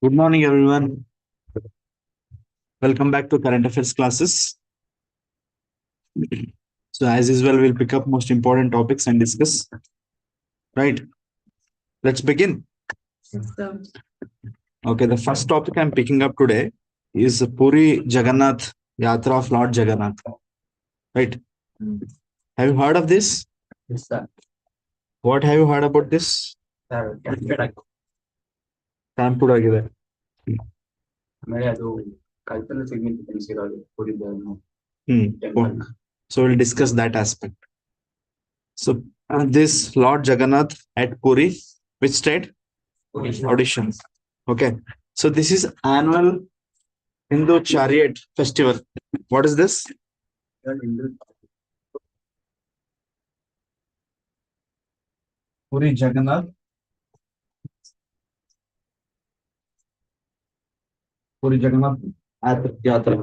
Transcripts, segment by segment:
Good morning, everyone. Welcome back to current affairs classes. So, as usual, we'll pick up most important topics and discuss. Right. Let's begin. Okay. The first topic I'm picking up today is Puri Jagannath Yatra of Lord Jagannath. Right. Have you heard of this? Yes, sir. What have you heard about this? Sample ಆಗಿದೆ. ಆಮೇಲೆ ಅದು cultural significance ಇರೋದು ಪುರಿದ So we'll discuss that aspect. So this Lord Jagannath at Puri, which state? Odisha. Okay. So this is annual Hindu chariot festival. What is this? Puri Jagannath. Puri Jagannath Yatra.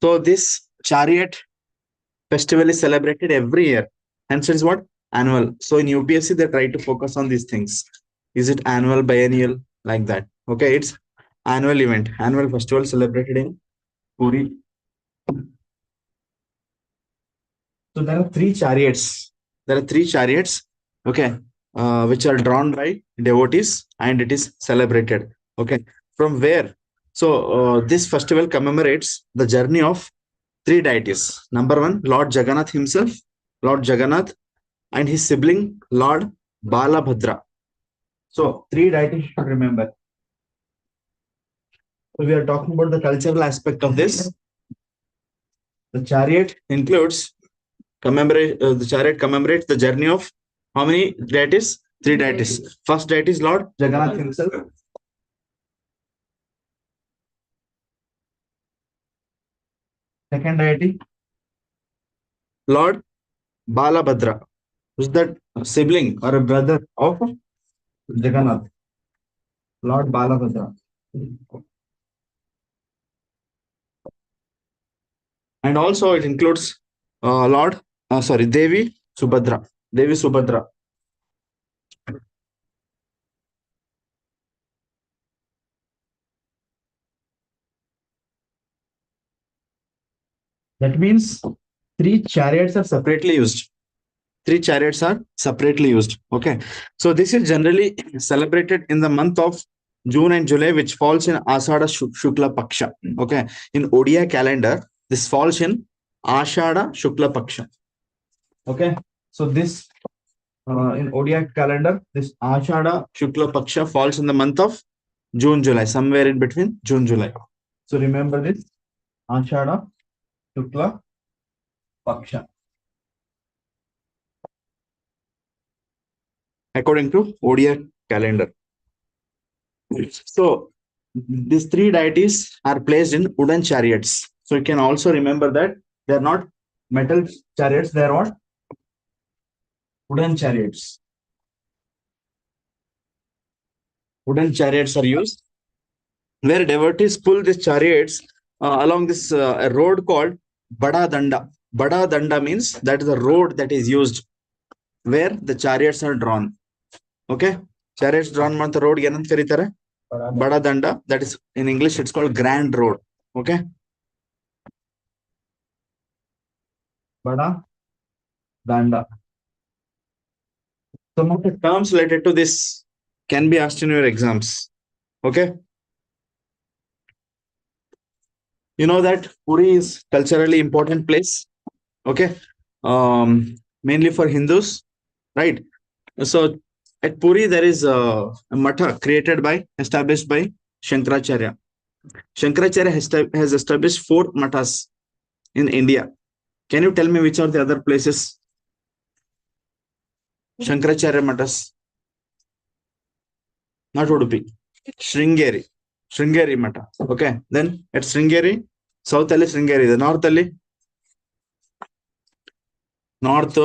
So this chariot festival is celebrated every year. Hence it is what? Annual. So in UPSC, they try to focus on these things. Is it annual, biennial, like that? Okay, it's annual event, annual festival celebrated in Puri. So there are three chariots. Okay, which are drawn by devotees, and it is celebrated. Okay, from where? So this festival commemorates the journey of three deities. Number one, Lord Jagannath himself, Lord Jagannath, and his sibling, Lord Balabhadra. So three deities you should remember. So we are talking about the cultural aspect of this. The chariot includes the chariot commemorates the journey of how many deities? Three deities. First deity is Lord Jagannath himself. Second deity, Lord Balabhadra, who's that sibling or a brother of Jagannath. Lord Balabhadra. And also it includes Devi Subhadra. Devi Subhadra. That means three chariots are separately used. Okay. So this is generally celebrated in the month of June and July, which falls in Ashada Shukla Paksha. Okay. In Odia calendar, this falls in Ashada Shukla Paksha. Okay. So this in Odia calendar, this Ashada Shukla Paksha falls in the month of June, July, somewhere in between June, July. So remember this Ashada Shukla Paksha. According to Odia calendar. So these three deities are placed in wooden chariots. So you can also remember that they are not metal chariots, they are what? Wooden chariots. Wooden chariots are used where devotees pull these chariots along this a road called Bada Danda. Bada Danda means that is the road that is used where the chariots are drawn. Okay, chariots drawn on the road ಏನಂತ ಕರೀತಾರೆ? Bada Danda. That is in English it's called Grand Road. Okay, Bada Danda. Some of the terms related to this can be asked in your exams. Okay, you know that Puri is culturally important place. Okay, mainly for Hindus, right? So at Puri there is a matha established by Shankaracharya. Shankaracharya has established 4 mathas in India. Can you tell me which are the other places Shankaracharya mathas? Not Udupi. Sringeri matha. Okay, then at Sringeri, south alli Sringeri, the north alli north.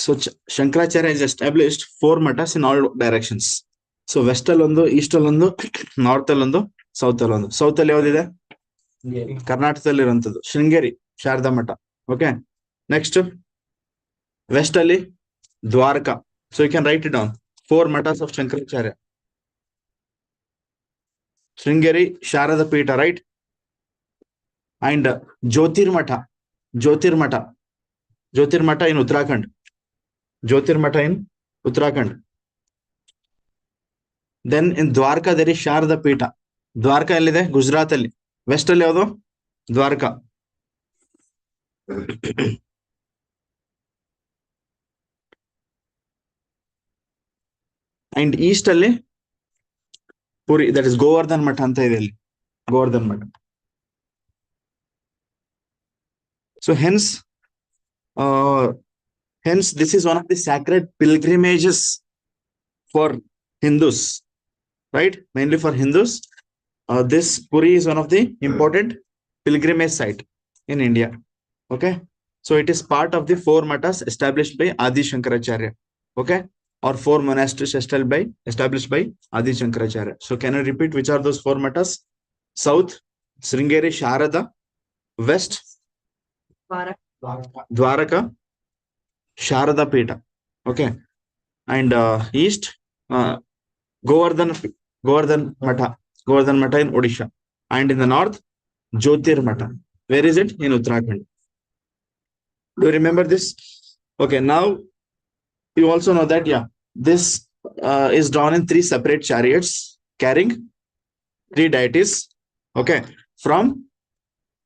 So Shankaracharya has established 4 mathas in all directions. So west allondu, east allondu, north allondu, south allondu. South alli ಯಾವ್ದಿದೆ? ಕರ್ನಾಟಕದಲ್ಲಿ ಇರುವಂತದ್ದು ಶೃಂಗೇರಿ ಶಾರದಾ ಮಠ. Okay, next west ಅಲ್ಲಿ Dwarka. So you can write it down. 4 mathas of Shankaracharya. Sringeri Sharada Pita, right? And Jyotirmata in Uttarakhand. Jyotirmata in Uttarakhand. Then in Dwarka there is Sharada Pita. Dwarka ellide Gujarat alli. West alli yavadu? Dwarka. And east alli Puri, that is Govardhan Math anta ide alli. Govardhan Math. So hence this is one of the sacred pilgrimages for Hindus, right? Mainly for Hindus. This Puri is one of the important pilgrimage site in India. Okay. So it is part of the four matas established by Adi Shankaracharya. Okay. Or four monasteries established by Adi Shankaracharya. So can I repeat which are those four matas? South, Sringeri Sharada. West, Dwaraka, Sharada Peta. Okay. And east, Govardhan Matha. Govardhan Matha in Odisha. And in the north, Jyotir Matha. Where is it? In Uttarakhand. Do you remember this? Okay, now you also know that, yeah, this is drawn in three separate chariots carrying three deities. Okay, from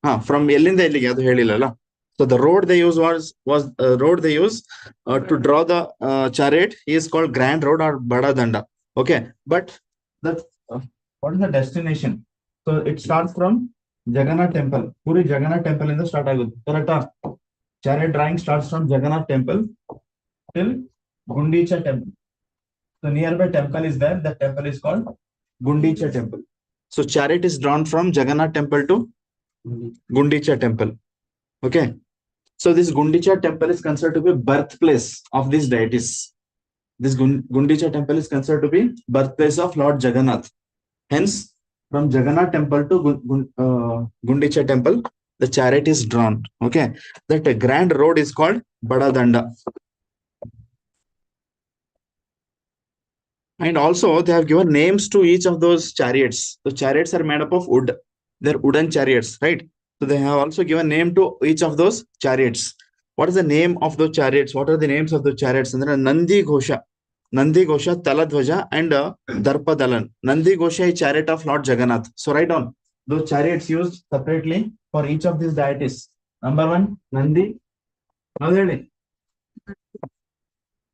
Elinda Ellige adu helilalla. So the road they use was to draw the chariot is called Grand Road or Bada Danda. Okay, but that what is the destination? So it starts from Jagannath Temple. Puri Jagannath Temple in the start agudu. Correct? Chariot drawing starts from Jagannath Temple till Gundicha Temple. So nearby temple is there. The temple is called Gundicha Temple. So chariot is drawn from Jagannath Temple to Gundicha Temple. Okay. So this Gundicha Temple is considered to be birthplace of these deities. This Gundicha Temple is considered to be birthplace of Lord Jagannath. Hence, from Jagannath Temple to Gundicha Temple, the chariot is drawn. Okay. That grand road is called Bada Danda. And also, they have given names to each of those chariots. The chariots are made up of wood. They're wooden chariots, right? So they have also given name to each of those chariots. What is the name of those chariots? What are the names of the chariots? And then Nandi Ghosha, Taladhwaja, and Darpa Dalan. Nandi Ghosha is chariot of Lord Jagannath. So write down those chariots used separately for each of these deities. Number one, Nandi. Nandi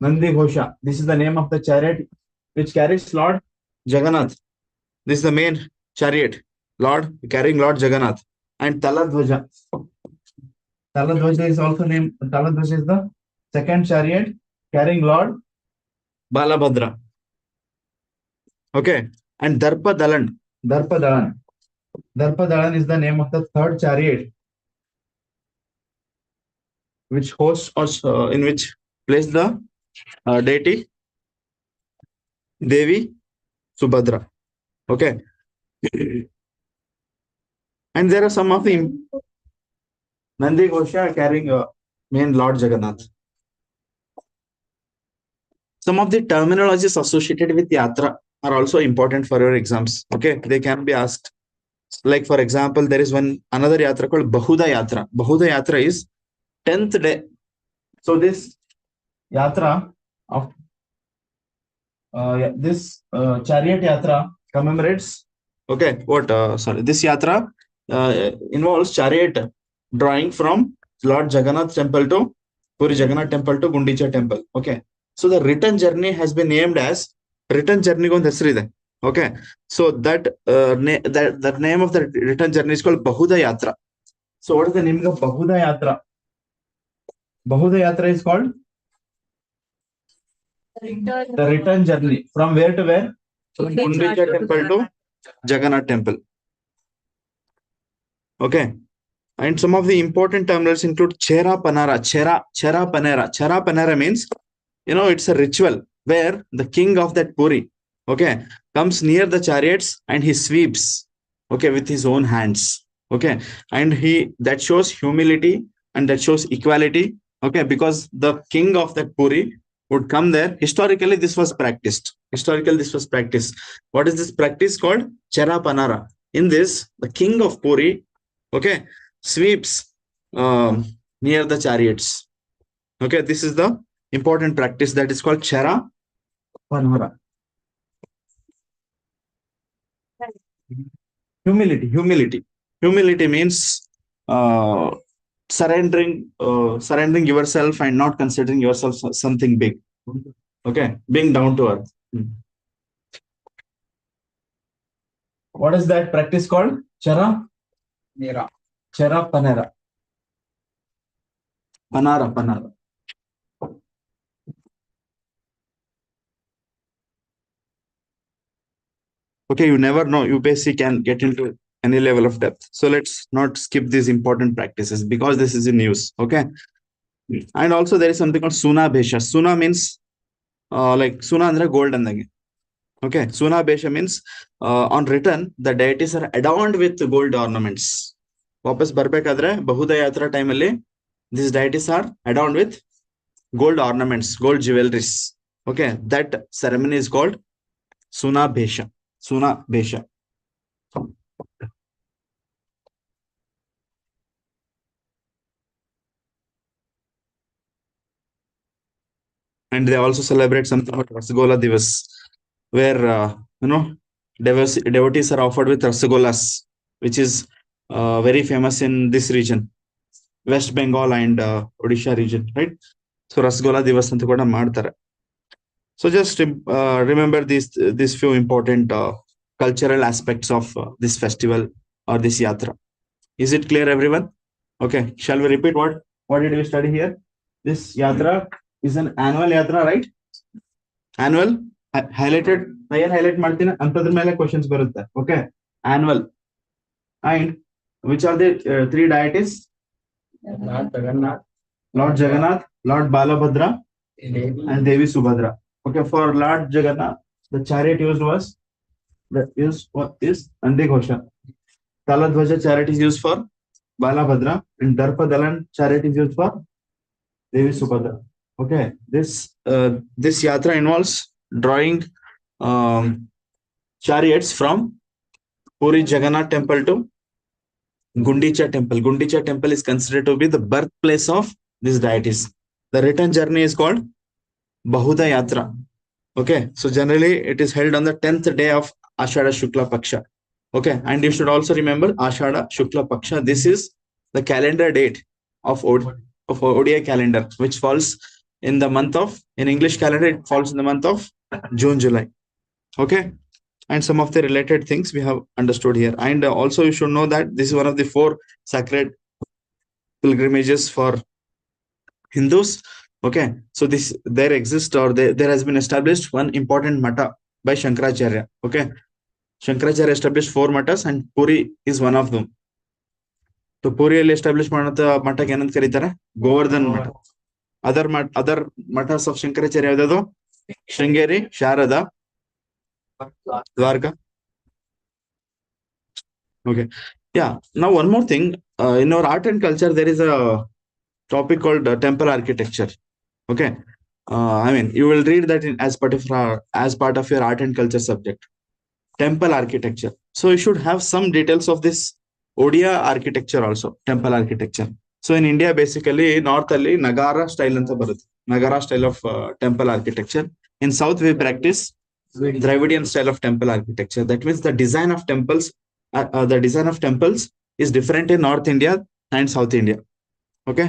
Ghosha. This is the name of the chariot which carries Lord Jagannath. This is the main chariot, carrying Lord Jagannath. And Taladhwaja. Taladhwaja is also named, Taladhwaja is the second chariot carrying Lord Balabhadra. Okay. And Darpa Dalan. Darpa Dalan is the name of the third chariot which hosts or in which place the deity Devi Subhadra. Okay. And there are some of the Nandi Ghosha carrying main Lord Jagannath. Some of the terminologies associated with Yatra are also important for your exams. Okay, they can be asked. Like for example, there is another Yatra called Bahuda Yatra. Bahuda Yatra is 10th day. So this Yatra of this chariot Yatra commemorates. Okay, this Yatra involves chariot drawing from Lord Jagannath Temple to Puri Jagannath Temple to Gundicha Temple. Okay. So the return journey has been named as return journey on the Okay. So that the name of the return journey is called Bahuda Yatra. So what is the name of Bahuda Yatra? Bahuda Yatra is called the return journey. From where to where? From Gundicha Temple to Jagannath Temple. Okay. And some of the important terminals include Chera Panara. Chera Panera means, it's a ritual where the king of that Puri, okay, comes near the chariots and he sweeps, okay, with his own hands. Okay. And that shows humility and that shows equality. Okay. Because the king of that Puri would come there. Historically, this was practiced. What is this practice called? Chera Panara. In this, the king of Puri, okay, sweeps near the chariots. Okay, this is the important practice that is called Chera Panara. Humility means surrendering yourself and not considering yourself something big. Okay, being down to earth. What is that practice called? Chera Panara. Panara. Okay, you never know. You basically can get into any level of depth. So let's not skip these important practices because this is in news. Okay. And also there is something called Suna Besha. Suna means like Suna andre gold andage. Okay. Suna Besha means on return, the deities are adorned with gold ornaments. Vapas barbekadre Bahuda Yatra time alli, these deities are adorned with gold ornaments, gold jewelries. Okay. That ceremony is called Suna Besha. Suna Besha. And they also celebrate something called Rasagola Divas, where devotees are offered with rasagolas, which is very famous in this region, West Bengal and Odisha region, right? So Rasagola Divas anta kuda ಮಾಡ್ತಾರೆ. So just remember these few important cultural aspects of this festival or this yatra. Is it clear, everyone? Okay, shall we repeat what did we study here? This yatra is an annual yatra, right? Annual highlighted. Highlight ಮಾಡ್ತೀನಿ ಅಂತದ್ರ ಮೇಲೆ questions ಬರುತ್ತೆ. Okay, annual. And which are the three deities? Lord Jagannath, Lord Balabhadra, and Devi Subhadra. Okay, for Lord Jagannath, the chariot used was Andighosha. Taladhvaja chariot is used for Balabhadra, and Darpa Dalan chariot is used for Devi Subhadra. Okay, this yatra involves drawing chariots from Puri Jagannath temple to Gundicha temple. Gundicha temple is considered to be the birthplace of these deities. The return journey is called Bahuda Yatra. Okay, so generally it is held on the 10th day of Ashada Shukla Paksha. Okay, and you should also remember Ashada Shukla Paksha. This is the calendar date of ODI calendar, which falls in the month of, in English calendar, it falls in the month of June, July. Okay, and some of the related things we have understood here. And also you should know that this is one of the 4 sacred pilgrimages for Hindus. Okay, so there exists, or there has been established one important mata by Shankaracharya. Okay, Shankaracharya established 4 matas and Puri is one of them. So Puriಯಲ್ಲಿ establish ಮಾಡೋ ಮಠಕ್ಕೆ ಏನಂತ ಕರೀತಾರೆ? ಗೋವರ್ಧನ್ ಮಠ. Other matas of Shankaracharya ಯಾವ್ದು? Sringeri, Sharada, Dwarka. Okay, yeah. Now one more thing, in our art and culture there is a topic called temple architecture. Okay, I mean you will read that as part of your art and culture subject, temple architecture. So you should have some details of this Odia architecture also, temple architecture. So in India basically north alli Nagara style anta barutte, Nagara style of temple architecture. In south we practice Dravidian style of temple architecture. That means the design of temples is different in North India and South India. Okay,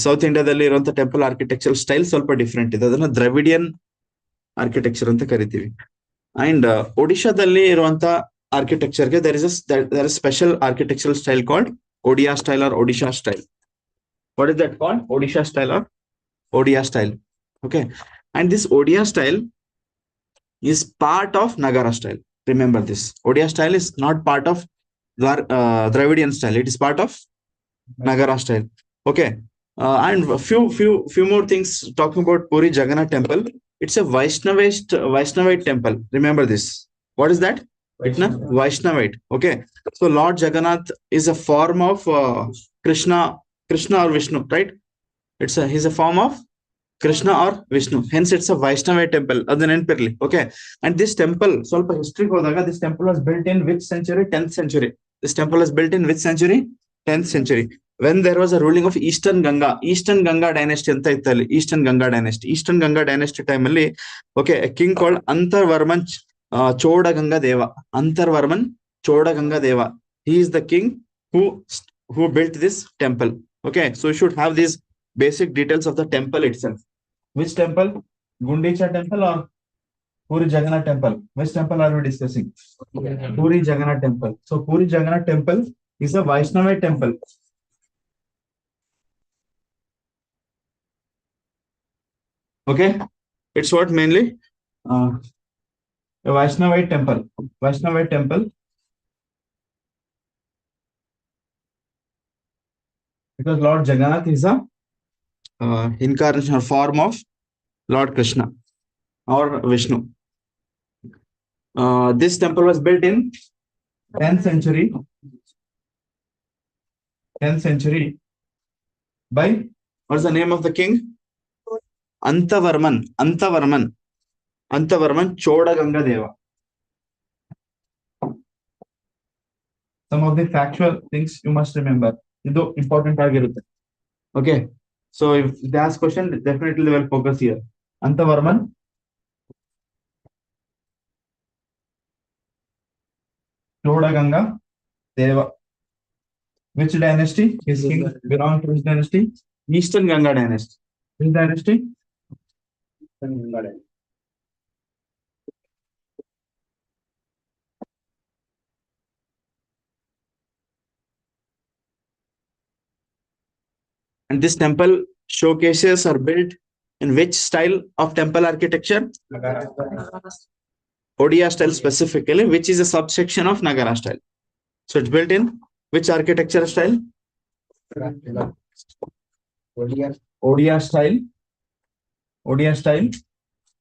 South India dalli iruವಂತ temple architectural style ಸ್ವಲ್ಪ different ಇದೆ, ಅದನ್ನ Dravidian architecture ಅಂತ ಕರಿತೀವಿ. And Odisha dalli iruವಂತ architecture ಗೆ there is special architectural style called Odia style or Odisha style. What is that called? Odisha style or Odia style. Okay, and this Odia style is part of Nagara style. Remember this. Odia style is not part of Dravidian style. It is part of Nagara style. Okay, and a few more things talking about Puri Jagannath temple. It's a Vaishnavite temple. Remember this. What is that? Vaishnavite. Okay, so Lord Jagannath is a form of Krishna or Vishnu, right? He's a form of Krishna or Vishnu. Hence, it's a Vaishnava temple. Other than Pirli. Okay. And this temple, ಸ್ವಲ್ಪ history ಹೋದಾಗ, this temple was built in which century? 10th century. This temple was built in which century? 10th century. When there was a ruling of Eastern Ganga dynasty ಅಂತ ಇತ್ತಲ್ಲಿ. Eastern Ganga dynasty time ಅಲ್ಲಿ, okay, a king called Antarvarman Chodaganga Deva. Antarvarman Chodaganga Deva. He is the king who built this temple. Okay, so you should have these basic details of the temple itself. Which temple? Gundicha temple or Puri Jagannath temple? Which temple are we discussing? Puri Jagannath temple. So Puri Jagannath temple is a Vaishnava temple. Okay, it's what mainly a Vaishnava temple. Vaishnava temple. Because Lord Jagannath is a incarnation or form of Lord Krishna or Vishnu. This temple was built in 10th century. 10th century by, what's the name of the king? Antavarman Chodaganga Deva. Some of the factual things you must remember. Idu important ಆಗಿರುತ್ತೆ. Okay, so if they ask question, definitely they will focus here. Antavarman Chodaganga Deva. Which dynasty? His king belonged to which dynasty? Eastern Ganga dynasty. Which dynasty? Eastern Ganga dynasty. And this temple showcases are built in which style of temple architecture? Odia style specifically, which is a subsection of Nagara style. So it's built in which architecture style? Odia style. Odia style,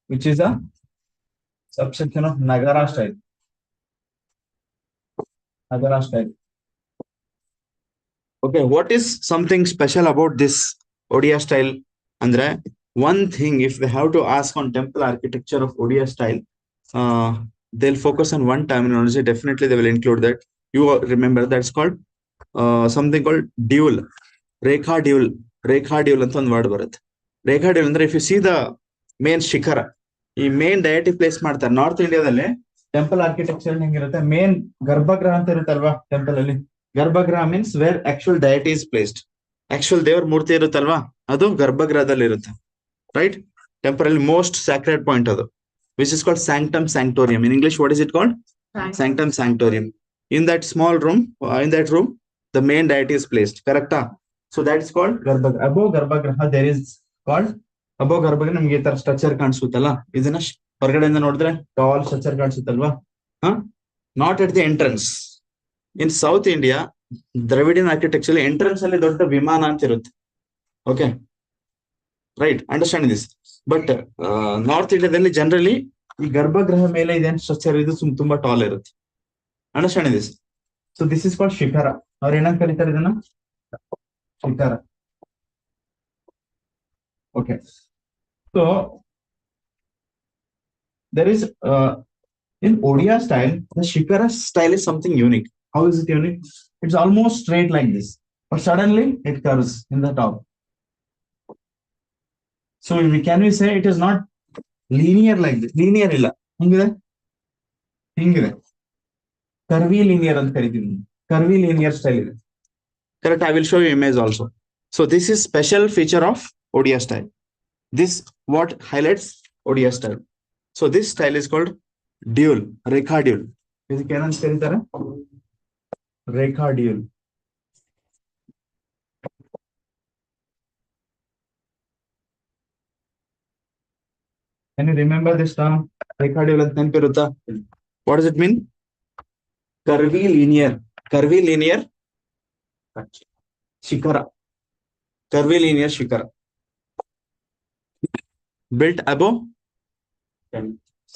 which is a subsection of Nagara style. Nagara style. Okay, what is something special about this Odia style? Andre, one thing, if they have to ask on temple architecture of Odia style, they'll focus on one terminology. Definitely, they will include that. You remember that's called something called dual. Rekha dual. Rekha dual ಅಂತ ಒಂದು word ಬರುತ್ತೆ. ರೇಖಾ ಡ್ಯೂಲ್ ಅಂದ್ರೆ if you see the main shikhara, ಈ main deity place ಮಾಡ್ತಾರೆ. North ಇಂಡಿಯಾದಲ್ಲಿ temple architecture ಹೆಂಗಿರುತ್ತೆ? Main garbhagriha ಅಂತ ಇರುತ್ತಲ್ವಾ ಟೆಂಪಲ್ ಅಲ್ಲಿ. Garbhagriha means where actual deity is placed. Actual ದೇವ್ರ ಮೂರ್ತಿ ಇರುತ್ತಲ್ವಾ, ಅದು ಗರ್ಭಗೃಹದಲ್ಲಿ ಇರುತ್ತೆ. ರೈಟ್? ಟೆಂಪಲ್ ಅಲ್ಲಿ ಮೋಸ್ಟ್ ಸ್ಯಾಕ್ರೆಡ್ ಪಾಯಿಂಟ್ ಅದು, which is called sanctum sanctorium. In English, what is it called? Sanctum sanctorium. In that small room, the main deity is placed. Correct? So that is called Garbhagraha. Above Garbhagraha, there is called above Garbhagraha. ನಮಗೆ ಈ ತರ structure ಕಾಣಿಸುತ್ತಲ್ಲ, ಇದನ್ನ ಹೊರಗಡೆಯಿಂದ ನೋಡಿದ್ರೆ tall structure ಕಾಣಿಸುತ್ತಲ್ವಾ? Not at the entrance. In South India Dravidian architecture entrance ಅಲ್ಲಿ ದೊಡ್ಡ ವಿಮಾನ ಅಂತ ಇರುತ್ತೆ. Okay, right, understand this. But north ಇಂಡಿಯಾದಲ್ಲಿ ಜನರಲಿ ಈ ಗರ್ಭಗೃಹ ಮೇಲೆ ಇದೇನು ಸ್ಟ್ರಕ್ಚರ್ ಇದು ತುಂಬಾ ಟಾಲ್ ಇರುತ್ತೆ. Understand this. So this is called shikhara. ಅವ್ರು ಏನಂತ ಕರೀತಾರೆ ಇದನ್ನ? Shikhara. Okay, so there is in Odia style, the Shikara style is something unique. How is it unique? It's almost straight like this, but suddenly it curves in the top. So can we say it is not linear like this? Linear illa. Hingide. Curvy linear anta karitini. Curvy linear style ide. Correct. I will show you image also. So this is special feature of Odia style. This what highlights Odia style. So this style is called dual, Rekha dual. ಇದಕ್ಕೆ ಏನಂತ ಕರೀತಾರೆ? Rekha dual. Can you remember this term? Rekha dual ಅಂತ ನೆನಪಿರುತ್ತಾ? What does it mean? Curvy linear. Curvy linear Shikara. Curvy linear Shikara. Built above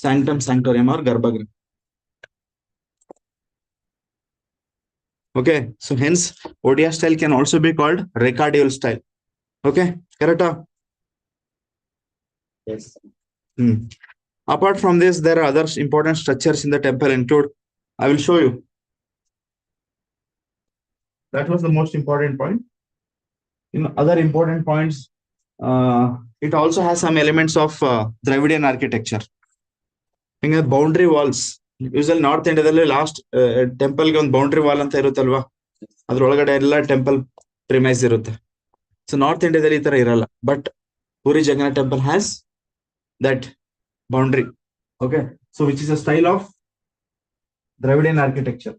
Sanctum Sanctorium or Garbhagriha. Okay, so hence Odia style can also be called Rekha dual style. Okay, correct? Yes. Apart from this, there are other important structures in the temple include. I will show you. That was the most important point. In other important points, it also has some elements of Dravidian architecture. ಹಿಂಗೆ boundary walls usual north ಇಂಡಿಯಾದಲ್ಲಿ last ಟೆಂಪಲ್ಗೆ ಒಂದು boundary wall ಅಂತ ಇರುತ್ತಲ್ವಾ, ಅದ್ರೊಳಗಡೆ ಎಲ್ಲ temple premise ಇರುತ್ತೆ. So north ಇಂಡಿಯಾದಲ್ಲಿ ಈ ತರ ಇರಲ್ಲ, but Puri Jagannath temple has that boundary. Okay, so which is a style of Dravidian architecture.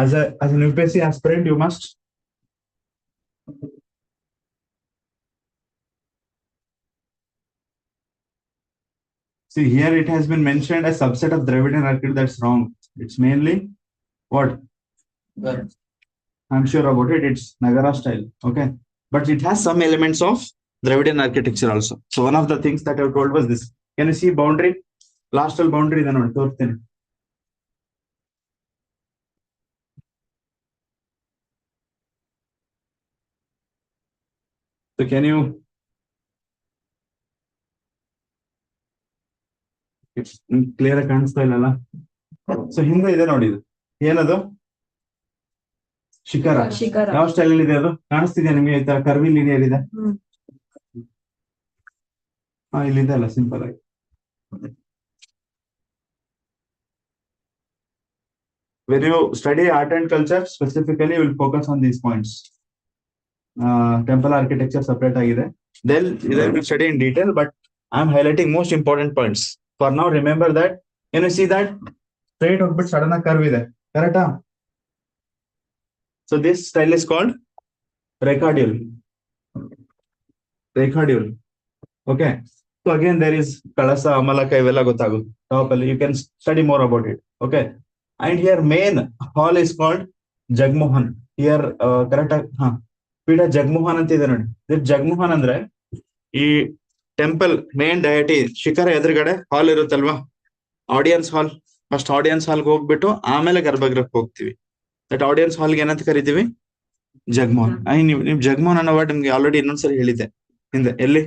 As an UPSC aspirant, you must see here it has been mentioned a subset of Dravidian architecture. That's wrong. It's mainly what? I'm sure about it. It's Nagara style. Okay, but it has some elements of Dravidian architecture also. So one of the things that I told was this. Can you see boundary? Last boundary then on. So can you? Clear ಆಗಿ ಕಾಣಿಸ್ತಾ ಇಲ್ಲಲ್ಲ. So ಹಿಂದೆ ಇದೆ ನೋಡಿ, ಇದು ಏನದು? ಶಿಖರ. ಯಾವ ಸ್ಟೈಲ್ ಅಲ್ಲಿ ಇದೆ ಅದು? ಕಾಣಿಸ್ತಿದ್ಯಾ ನಿಮ್ಗೆ? ಈ ತರ ಕರ್ವಿ ಲೀನಿಯರ್ ಇದೆ. ಇಲ್ಲಿದೆ ಅಲ್ಲ, ಸಿಂಪಲ್ ಆಗಿ. When you study art and culture, specifically, you will focus on these points. Temple architecture separate ಆಗಿದೆ. Then you will study in detail, but I'm highlighting most important points. For now, remember that. Can you see that? Straight ಹೋಗ್ಬಿಟ್ಟು sudden ಆಗಿ curve ಇದೆ, ಕರೆಕ್ಟಾ? So this style is called Recadule. Recadule. Okay. So again, there is Kalasa, Amalaka, ಇವೆಲ್ಲ ಗೊತ್ತಾಗುತ್ತೆ top ಅಲ್ಲಿ. You can study more about it. Okay. And here main hall is called Jagmohan. Here correct ಪೀಠ ಜಗಮೋಹನ್ ಅಂತ ಇದೆ ನೋಡಿ. ಜಗಮೋಹನ್ ಅಂದ್ರೆ ಈ temple main ಡಯಟಿ ಶಿಖರ ಎದುರುಗಡೆ ಹಾಲ್ ಇರುತ್ತಲ್ವಾ, ಆಡಿಯನ್ಸ್ ಹಾಲ್. ಫಸ್ಟ್ ಆಡಿಯನ್ಸ್ ಹಾಲ್ಗೆ ಹೋಗ್ಬಿಟ್ಟು ಆಮೇಲೆ ಗರ್ಭಗೃಹಕ್ಕೆ ಹೋಗ್ತೀವಿ. ದಟ್ ಆಡಿಯನ್ಸ್ ಹಾಲ್ಗೆ ಏನಂತ ಕರಿತೀವಿ? ಜಗಮೋಹನ್. ನೀವು ಜಗಮೋಹನ್ ಅನ್ನೋ ವರ್ಡ್ ನಿಮ್ಗೆ ಆಲ್ರೆಡಿ ಇನ್ನೊಂದ್ಸರಿ ಹೇಳಿದ್ದೆ ಹಿಂದೆ. ಎಲ್ಲಿ?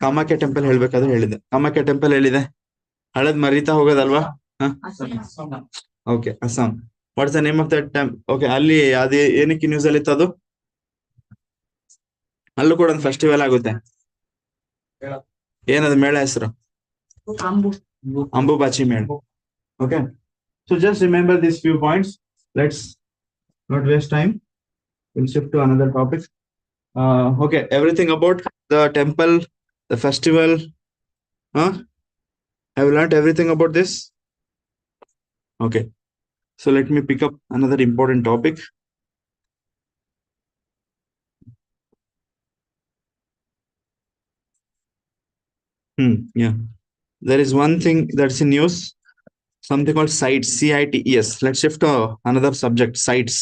ಕಾಮಾಖ್ಯ ಟೆಂಪಲ್ ಹೇಳ್ಬೇಕಾದ್ರೆ ಹೇಳಿದೆ. ಕಾಮಾಖ್ಯ ಟೆಂಪಲ್ ಎಲ್ಲಿದೆ? ಹಳದ್ ಮರಿತಾ ಹೋಗೋದಲ್ವಾ? Okay, Assam. What's the name of that temple? Okay, ಅಲ್ಲಿ ಅದೇ ಏನಕ್ಕೆ ನ್ಯೂಸ್ ಅಲ್ಲಿ ಇತ್ತು ಅದು? ಅಲ್ಲೂ ಕೂಡ ಒಂದು ಫೆಸ್ಟಿವಲ್ ಆಗುತ್ತೆ. ಏನದು ಮೇಳ ಹೆಸರು? ಅಂಬುಬಾಚಿ ಮೇಳ. Okay, so just remember this few points. Let's not waste time. We'll shift to another topic. Okay, everything about the temple, the festival. Have you learned everything about this? Okay, so let me pick up another important topic. Yeah, there is one thing that's in news, something called sites, CITES. Let's shift to another subject, sites.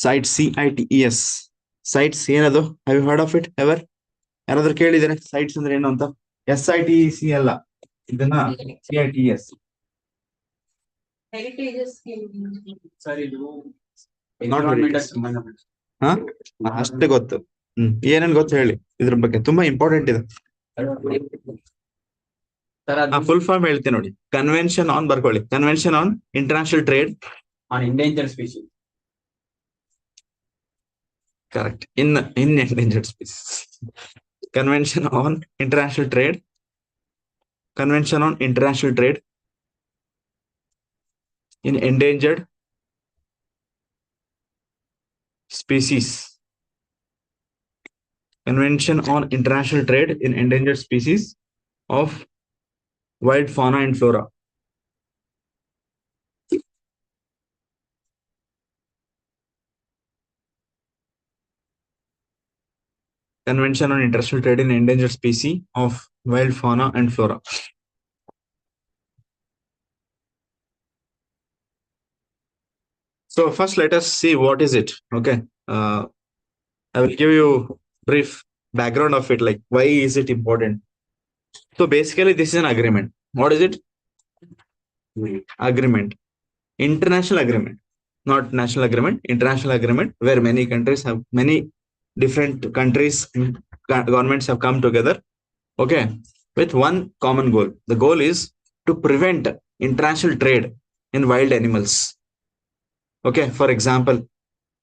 Sites, CITES. Sites ಏನದು? Have you heard of it ever? ಯಾರಾದ್ರೂ ಕೇಳಿದ್ರೆ sites ಅಂದ್ರೆ ಏನು ಅಂತ? SITEC ಅಲ್ಲ, ಇದನ್ನ CITES. ಅಷ್ಟೇ ಗೊತ್ತು. ಏನೇನ್ ಗೊತ್ತು ಹೇಳಿ ಇದ್ರ ಬಗ್ಗೆ, ತುಂಬಾ ಇಂಪಾರ್ಟೆಂಟ್ ಇದೆ. ಫುಲ್ ಫಾರ್ಮ್ ಹೇಳ್ತೀನಿ ನೋಡಿ. ಕನ್ವೆನ್ಷನ್ ಆನ್ ಬರ್ಕೊಳ್ಳಿ. Convention on international trade on endangered species. Correct. In endangered species. Convention on international trade. Convention on international trade in endangered species. Convention on international trade in endangered species of wild fauna and flora. Convention on international trade in endangered species of wild fauna and flora. So first let us see what is it. Okay, I will give you brief background of it, like why is it important. So basically this is an agreement. What is it? Agreement, international agreement, not national agreement, international agreement, where many countries have, many different countries, governments have come together, okay, with one common goal. The goal is to prevent international trade in wild animals. Okay, for example,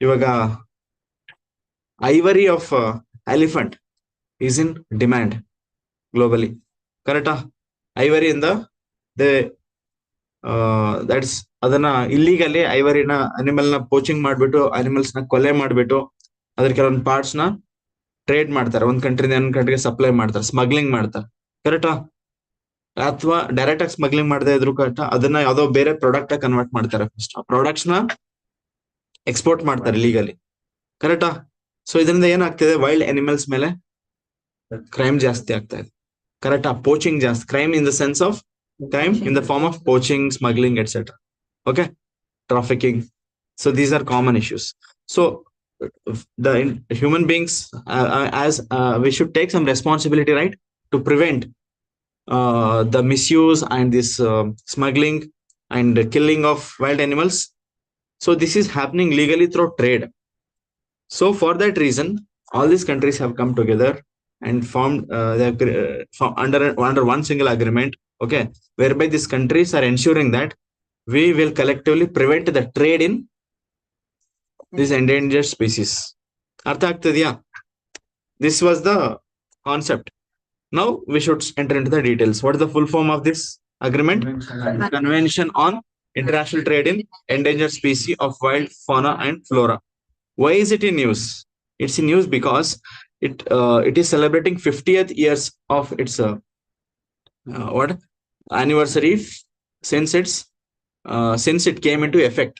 ivaga ivory of elephant is in demand globally. Correct? Ivory in the that's ಅದನ್ನ ಇಲ್ಲಿಗಲಿ ಐವರಿನ animal ನ poaching ಮಾಡ್ಬಿಟ್ಟು animals ನ ಕೊಲೆ ಮಾಡ್ಬಿಟ್ಟು ಅದ್ರ ಕೆಲವೊಂದು parts ನ trade ಮಾಡ್ತಾರೆ, ಒಂದ್ ಕಂಟ್ರಿಂದ ಇನ್ನೊಂದ್ ಕಂಟ್ರಿಗೆ ಸಪ್ಲೈ ಮಾಡ್ತಾರೆ, ಸ್ಮಗ್ಲಿಂಗ್ ಮಾಡ್ತಾರೆ. ಕರೆಕ್ಟಾ? ಅಥವಾ ಡೈರೆಕ್ಟ್ ಆಗಿ ಸ್ಮಗ್ಲಿಂಗ್ ಮಾಡದೇ ಇದ್ರು ಕರೆಕ್ಟ್, ಅದನ್ನ ಯಾವ್ದೋ ಬೇರೆ ಪ್ರಾಡಕ್ಟ್ ಆಗಿ ಕನ್ವರ್ಟ್ ಮಾಡ್ತಾರೆ. ಫಸ್ಟ್ ಆ ಪ್ರಾಡಕ್ಟ್ಸ್ ನ ಎಕ್ಸ್ಪೋರ್ಟ್ ಮಾಡ್ತಾರೆ ಲೀಗಲಿ. ಕರೆಕ್ಟಾ? ಸೊ ಇದರಿಂದ ಏನಾಗ್ತಿದೆ, ವೈಲ್ಡ್ ಅನಿಮಲ್ಸ್ ಮೇಲೆ ಕ್ರೈಮ್ ಜಾಸ್ತಿ ಆಗ್ತಾ ಇದೆ. ಕರೆಕ್ಟಾ? ಪೋಚಿಂಗ್ ಜಾಸ್ತಿ, crime in the sense of crime in the form of poaching, smuggling, etc. Okay, trafficking. So these are common issues. So the human beings, as we should take some responsibility, right, to prevent the misuse and this smuggling and killing of wild animals. So this is happening legally through trade. So for that reason, all these countries have come together and formed under one single agreement, okay, whereby these countries are ensuring that we will collectively prevent the trade in these endangered species. Artha agtidya? This was the concept. Now we should enter into the details. What is the full form of this agreement? Convention on International Trade in Endangered Species of Wild Fauna and Flora. Why is it in news? It's in news because it is celebrating 50th years of its what anniversary since it came into effect.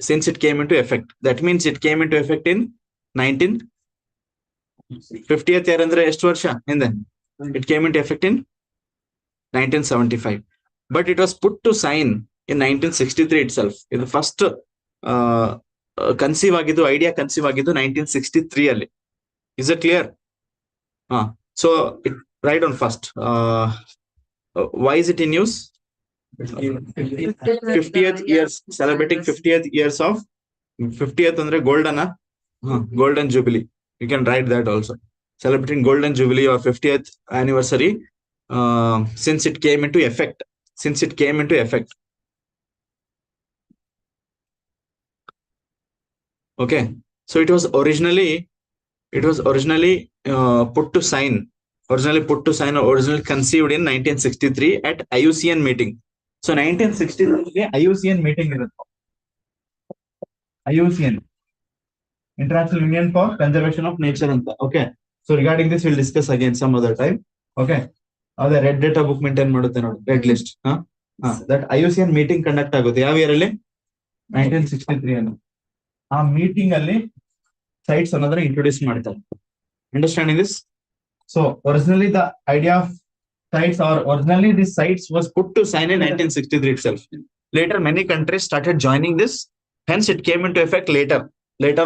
Since it came into effect, that means it came into effect in 50th year andre ಎಷ್ಟು ವರ್ಷ ಹಿಂದೆ? It came into effect in 1975, but it was put to sign in 1963 itself. ಇದು first conceive ಆಗಿದ್ದು, idea conceive ಆಗಿದ್ದು 1963 ಅಲ್ಲಿ. Is it clear? So right on first, why is it in news? 50th years, celebrating 50th years of 50th andre golden jubilee. You can write that also, celebrating golden jubilee or 50th anniversary since it came into effect. Okay, so it was originally put to sign or originally conceived in 1963 at IUCN meeting. So 1963 IUCN meeting irutte. IUCN, International Union for Conservation of Nature anta. Okay, so regarding this we'll discuss again some other time. Okay, the red data book maintain ಮಾಡುತ್ತೆ ನೋಡಿ, red list. That IUCN meeting conduct ಆಗುತ್ತೆ ಯಾವ year ಅಲ್ಲಿ? 1963 ಅಲ್ಲಿ. ಆ meeting ಅಲ್ಲಿ sites another introduce ಮಾಡ್ತಾರೆ. Understanding this? So originally the idea of sites, or originally these sites was put to sign in 1963 itself. Later many countries started joining this, hence it came into effect later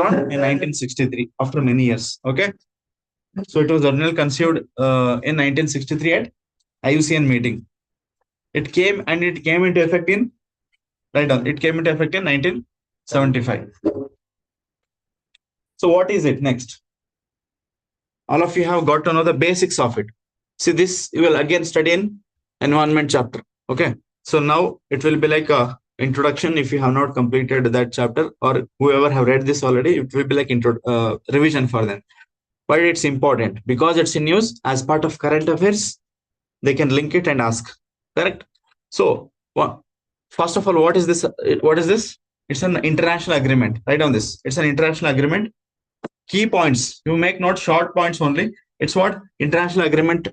on in 1963 after many years. Okay, so it was originally conceived in 1963 at IUCN meeting. It came into effect in 1975. So what is it next? All of you have got to know the basics of it. See, this you will again study in environment chapter. Okay, so now it will be like a introduction. If you have not completed that chapter, or whoever have read this already, it will be like revision for them. But it's important because it's in news as part of current affairs. They can link it and ask. Correct? So first of all, what is this? It's an international agreement. Write down this. It's an international agreement. Key points, you make not short points only. It's what? International agreement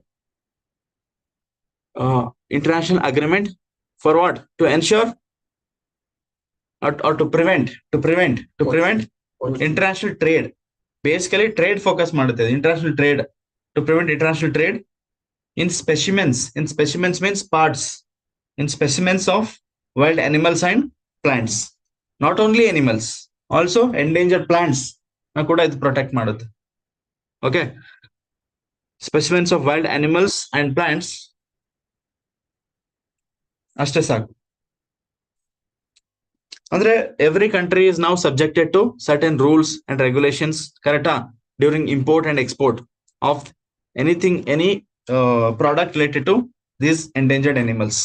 for what? To ensure or to prevent international trade. Basically trade focus ಮಾಡುತ್ತೆ, international trade, to prevent international trade in specimens means parts, in specimens of wild animals and plants. Not only animals, also endangered plants ಕೂಡ ಇದು protect ಮಾಡುತ್ತೆ. Okay, specimens of wild animals and plants ಅಷ್ಟೇ ಸಾಕು. ಅಂದ್ರೆ every country is now subjected to certain rules and regulations, correcta, during import and export of anything, any product related to these endangered animals.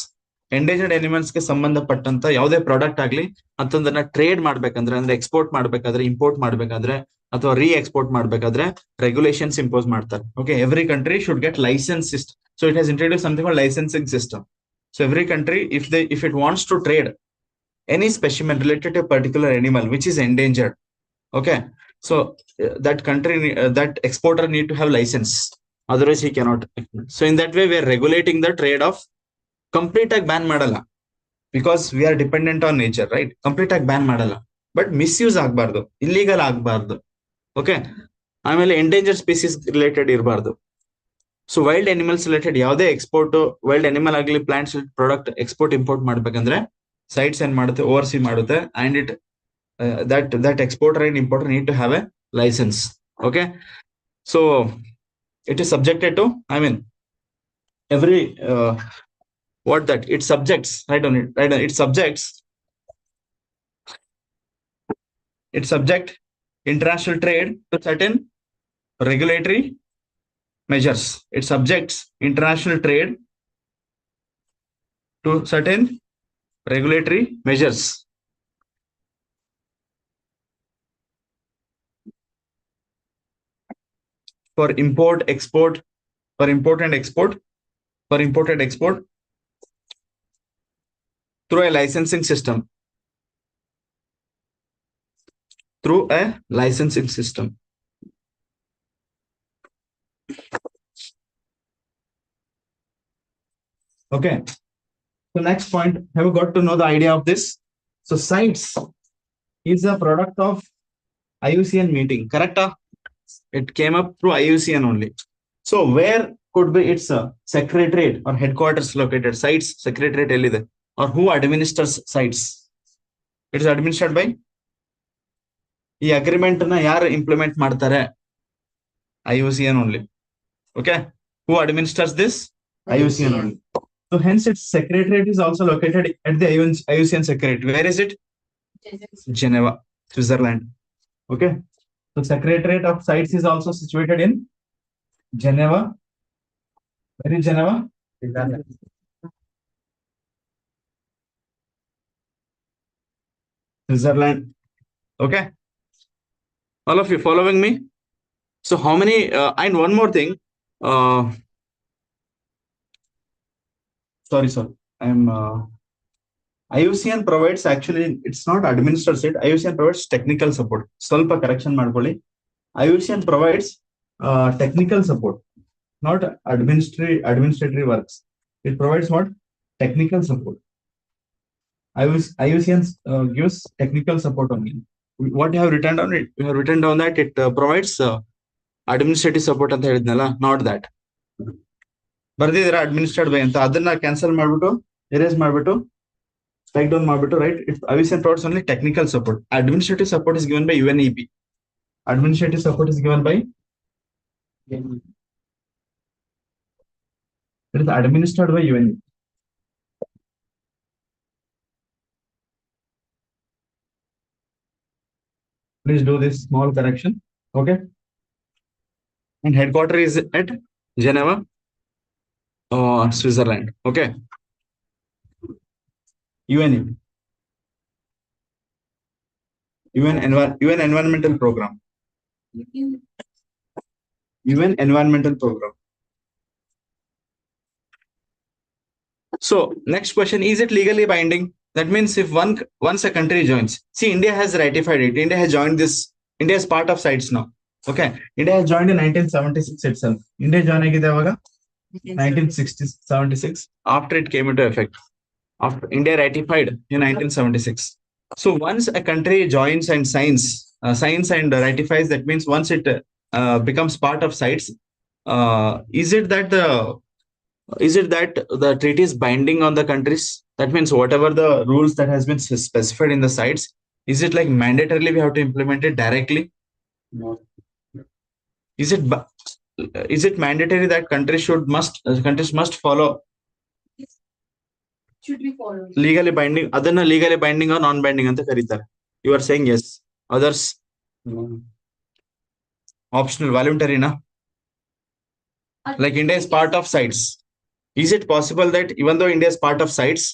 Endangered animals ಗೆ ಸಂಬಂಧಪಟ್ಟಂತ ಯಾವುದೇ product ಆಗ್ಲಿ ಅಂತಂದನ್ನ trade ಮಾಡ್ಬೇಕಂದ್ರೆ, ಅಂದ್ರೆ export ಮಾಡ್ಬೇಕಾದ್ರೆ, ಇಂಪೋರ್ಟ್ ಮಾಡ್ಬೇಕಾದ್ರೆ ಅಥವಾ ರೀ ಎಕ್ಸ್ಪೋರ್ಟ್ ಮಾಡ್ಬೇಕಾದ್ರೆ ರೆಗ್ಯುಲೇಷನ್ಸ್ ಇಂಪೋಸ್ ಮಾಡ್ತಾರೆ. Okay, every country should get licence system. So it has introduce something called licensing system. So every country, if it wants to trade any specimen related to a particular animal which is endangered, okay, so that country, that exporter need to have license, otherwise he cannot. So in that way we are regulating the trade of complete ag ban madala, because we are dependent on nature, right? Complete ag ban madala, but misuse agbardu, illegal agbardu. Okay, ಆಮೇಲೆ endanger species related ಇರಬಾರ್ದು. So wild animals related ಯಾವುದೇ export, wild animal ಆಗಲಿ plants product export import ಮಾಡ್ಬೇಕಂದ್ರೆ sites ಏನ್ ಮಾಡುತ್ತೆ, overseas ಮಾಡುತ್ತೆ, and it that exporter and importer need to have a license. Okay, so it is subjected to, I mean, every what that it subjects, right on it, right on, it subject international trade to certain regulatory measures. It subjects international trade to certain regulatory measures. For import, export, for import and export, for import and export through a licensing system. Through a licensing system. Okay. So next point, have you got to know the idea of this? So CITES is a product of IUCN meeting, correct? It came up through IUCN only. So where could be its secretariat or headquarters located? CITES secretariat ellide, or who administers CITES? It is administered by, ಈ agreement ನ ಯಾರು implement ಮಾಡ್ತಾರೆ? IUCN only. Okay, who administers this? IUCN only. So hence its secretariat is also located at the IUCN secretariat. Where is it? Geneva, Switzerland. Okay, so secretariat of CITES is also situated in Geneva. Where is Geneva? Switzerland. Okay, all of you following me? So how many and one more thing, sorry, I'm IUCN provides, actually it's not administers it, IUCN provides technical support. ಸ್ವಲ್ಪ correction ಮಾಡ್ಕೊಳ್ಳಿ. IUCN provides technical support, not administrative works. It provides what? Technical support. IUCN gives technical support only. What you have written down, you have written down that it provides administrative support ಅಂತ ಹೇಳಿದ್ನಲ್ಲ, not that. ಬರ್ದಿದ್ದೀರಾ administrate by ಅಂತ, ಅದನ್ನ cancel ಮಾಡ್ಬಿಟ್ಟು erase ಮಾಡ್ಬಿಟ್ಟು strike down ಮಾಡ್ಬಿಟ್ಟು, right? It IUCN provides only technical support. Administrative support is given by UNEP. Administrative support is given by, it is administered by UNEP. Please do this small correction. Okay, and headquarters is at Geneva, Switzerland. Okay, UNEP, UN Environmental Program. UN Environmental Program. So next question, is it legally binding? That means if once a country joins, see, India has ratified it. India has joined this. India is part of CITES now. Okay, India has joined in 1976 itself. India joined agide avaga 1976, after it came into effect. After India ratified in 1976. So once a country joins and signs and ratifies, that means once it becomes part of CITES, is it that the treaty is binding on the countries? That means whatever the rules that has been specified in the CITES, is it like mandatorily we have to implement it directly? No. is it mandatory that countries must follow Should be followed. legally binding, ಅದನ್ನ legally binding or non binding ಅಂತ ಕರೀತಾರೆ? You are saying yes, others optional, voluntary na? Like India is part of CITES. Is it possible that even though India is part of CITES,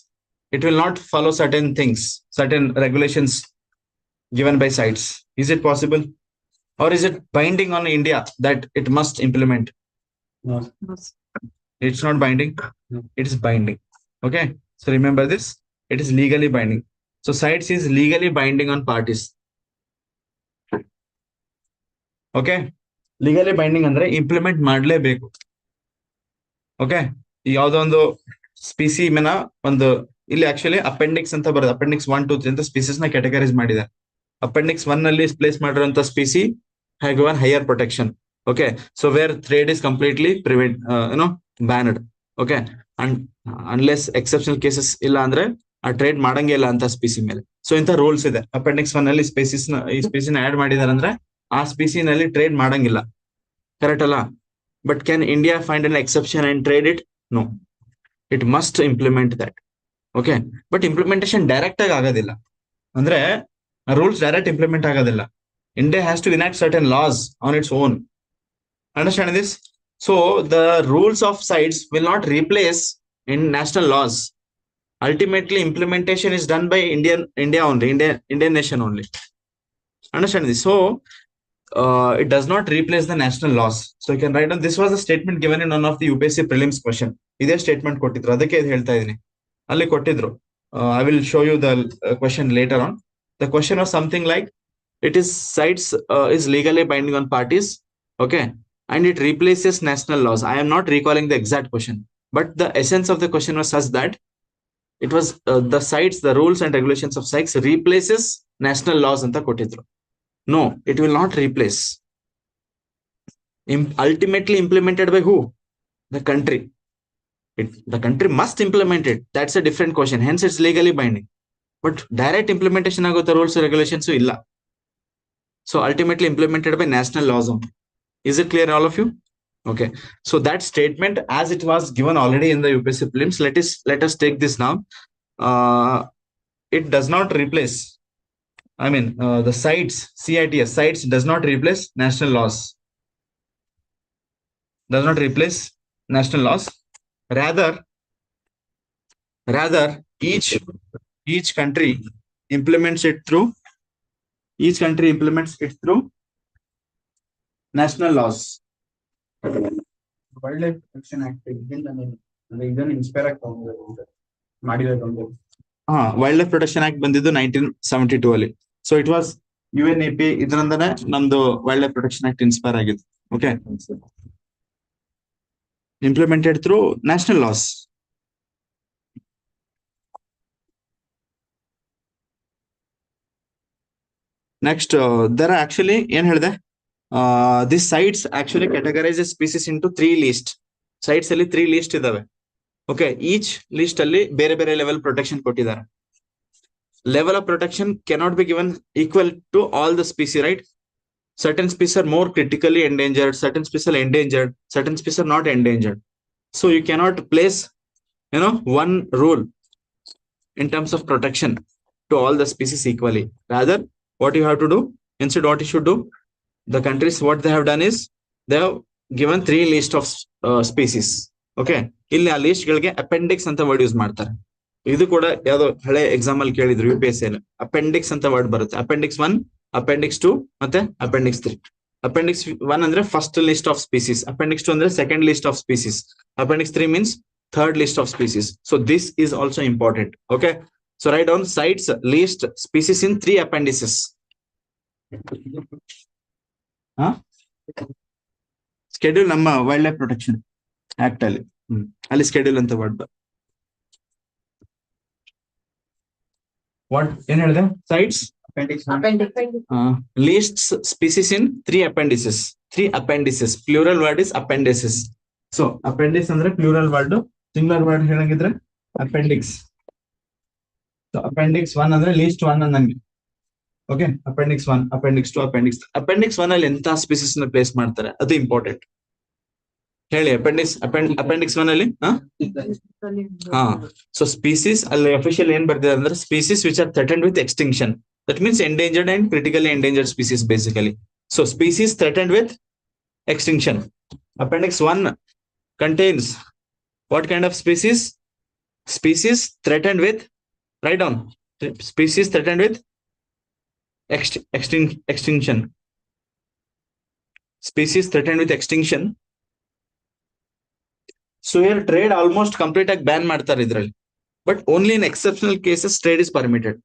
it will not follow certain things, certain regulations given by CITES? Is it possible? Or is it binding on India that it must implement? No. It's not binding. No. It is binding. Okay. So remember this. It is legally binding. So CITES is legally binding on parties. Okay. Legally binding ಅಂದ್ರೆ implement ಮಾಡಲೇಬೇಕು. Okay. ಯಾವುದೋ ಒಂದು species ಮೇನ ಒಂದು ಇಲ್ಲಿ actually appendix ಅಂತ ಬರುತ್ತೆ. Appendix 1, 2, 3 ಅಂತ ಸ್ಪೀಸೀಸ್ ನ ಕ್ಯಾಟಗರೈಸ್ ಮಾಡಿದೆ. ಅಪೆಂಡಿಕ್ಸ್ 1 ನಲ್ಲಿ ಪ್ಲೇಸ್ ಮಾಡಿರುವಂತ species have given higher protection. Okay, so where trade is completely banned. Okay, and unless exceptional cases illa andre ಆ ಟ್ರೇಡ್ ಮಾಡಂಗೆ ಇಲ್ಲ ಅಂತ ಸ್ಪೀಸಿ ಮೇಲೆ. ಸೊ ಇಂಥ ರೂಲ್ಸ್ ಇದೆ. ಅಪೆಂಡಿಕ್ಸ್ 1 ನಲ್ಲಿ ಈ ಸ್ಪೀಸಿನ ಆಡ್ ಮಾಡಿದಾರೆ ಅಂದ್ರೆ ಆ ಸ್ಪೀಸಿನಲ್ಲಿ ಟ್ರೇಡ್ ಮಾಡಂಗಿಲ್ಲ. ಕರೆಕ್ಟ್ ಅಲ್ಲ? But can India find an exception and trade it? No, it must implement that. Okay, but implementation direct ಆಗಿ ಆಗೋದಿಲ್ಲ. ಅಂದ್ರೆ ರೂಲ್ಸ್ ಡೈರೆಕ್ಟ್ ಇಂಪ್ಲಿಮೆಂಟ್ ಆಗೋದಿಲ್ಲ. India has to enact certain laws on its own. Understand this? So the rules of CITES will not replace in national laws. Ultimately, implementation is done by India only, Indian nation only. Understand this? So it does not replace the national laws. So you can write down. This was a statement given in one of the UPSC prelims question. Iದೇ statement ಕೊಟ್ಟಿದ್ರು, ಅದಕ್ಕೆ ಇದು ಹೇಳ್ತಾ ಇದೀನಿ. ಅಲ್ಲಿ ಕೊಟ್ಟಿದ್ರು. I will show you the question later on. The question was something like, it is CITES is legally binding on parties. Okay. And it replaces national laws. I am not recalling the exact question, but the essence of the question was such that it was the CITES, the rules and regulations of CITES replaces national laws anta kottidru. No, it will not replace. Ultimately implemented by who? The country. The country must implement it. That's a different question. Hence, it's legally binding. But direct implementation agotha rules and regulations illa. So ultimately implemented by national laws only. Is it clear, all of you? Okay. So that statement, as it was given already in the UPSC prelims, let us take this now. It does not replace. I mean, the CITES does not replace national laws. Does not replace national laws. Rather, each country implements it through. Each country implements it through national laws. Wildlife Protection Act ಇದನ್ನು inspire ಮಾಡಿರೋದು. Wildlife protection act ಬಂದಿದ್ದು 1972 ಅಲ್ಲಿ. So it was UNEP ಇದರಿಂದನೇ ನಮ್ದು wildlife protection act inspire ಆಗಿದೆ. Okay, implemented through national laws. Next there actually ಏನ್ ಹೇಳಿದೆ, this CITES actually categorizes species into 3 lists. CITES ಅಲ್ಲಿ 3 list ಇದಾವೆ. ಓಕೆ, ಈಚ್ ಲಿಸ್ಟ್ ಅಲ್ಲಿ ಬೇರೆ ಬೇರೆ ಲೆವೆಲ್ ಪ್ರೊಟೆಕ್ಷನ್ ಕೊಟ್ಟಿದ್ದಾರೆ. Level of protection cannot be given equal to all the species, right? Certain species are more critically endangered, certain species are endangered, certain species are not endangered. So you cannot place, one rule in terms of protection to all the species equally. Rather, what you have to do, instead what you should do, the countries, what they have done is, they have given 3 list of species. Okay, ಇಲ್ಲಿ ಆ list ಗಳಿಗೆ appendix ಅಂತ word use ಮಾಡ್ತಾರೆ. ಇದು ಕೂಡ ಯಾವ್ದೋ ಹಳೆ exam ಅಲ್ಲಿ ಕೇಳಿದ್ರು UPSC ಅಲ್ಲಿ. ಅಪೆಂಡಿಕ್ಸ್ ಅಂತ ವರ್ಡ್ ಬರುತ್ತೆ. ಅಪೆಂಡಿಕ್ಸ್ 1, ಅಪೆಂಡಿಕ್ಸ್ 2 ಮತ್ತೆ ಅಪೆಂಡಿಕ್ಸ್ 3. ಅಪೆಂಡಿಕ್ಸ್ 1 ಅಂದ್ರೆ first list of species, appendix 2 ಅಂದ್ರೆ second list of species, appendix 3 means third list of species. So this is also important. Okay, so write down CITES list species in 3 appendices. Schedule ನಮ್ಮ wild life protection act ಅಲ್ಲಿ schedule ಅಂತ word. What ಏನ್ ಹೇಳಿದೆ? CITES lists species in 3 appendices. 3 appendices. Plural word is appendices. So appendix ಅಂದ್ರೆ plural word, singular word ಹೇಳಂಗಿದ್ರೆ appendix. So appendix 1 ಅಂದ್ರೆ list 1 ಅನ್ನಂಗೆ. Okay, appendix 1, appendix 2, appendix 1 ಅಲ್ಲಿ ಎಂತ species ನ ಪ್ಲೇಸ್ ಮಾಡ್ತಾರೆ ಅದು ಇಂಪಾರ್ಟೆಂಟ್. ಹೇಳಿ, ಅಪೆಂಡಿಕ್ಸ್ 1 ಅಲ್ಲಿ ಹಾ, ಸೊ ಸ್ಪೀಸೀಸ್ ಅಲ್ಲಿ ಅಫಿಷಿಯಲ್ ಏನ್ ಬರ್ತಿದೆ ಅಂದ್ರೆ species which are threatened with extinction. That means endangered and critically endangered species basically. So species threatened with extinction. Appendix 1 contains what kind of species? Species threatened with, write down, species threatened with extinction. Species threatened with extinction. So here trade almost complete ಆಗಿ ban ಮಾಡ್ತಾರೆ ಇದ್ರಲ್ಲಿ, but only in exceptional cases trade is permitted.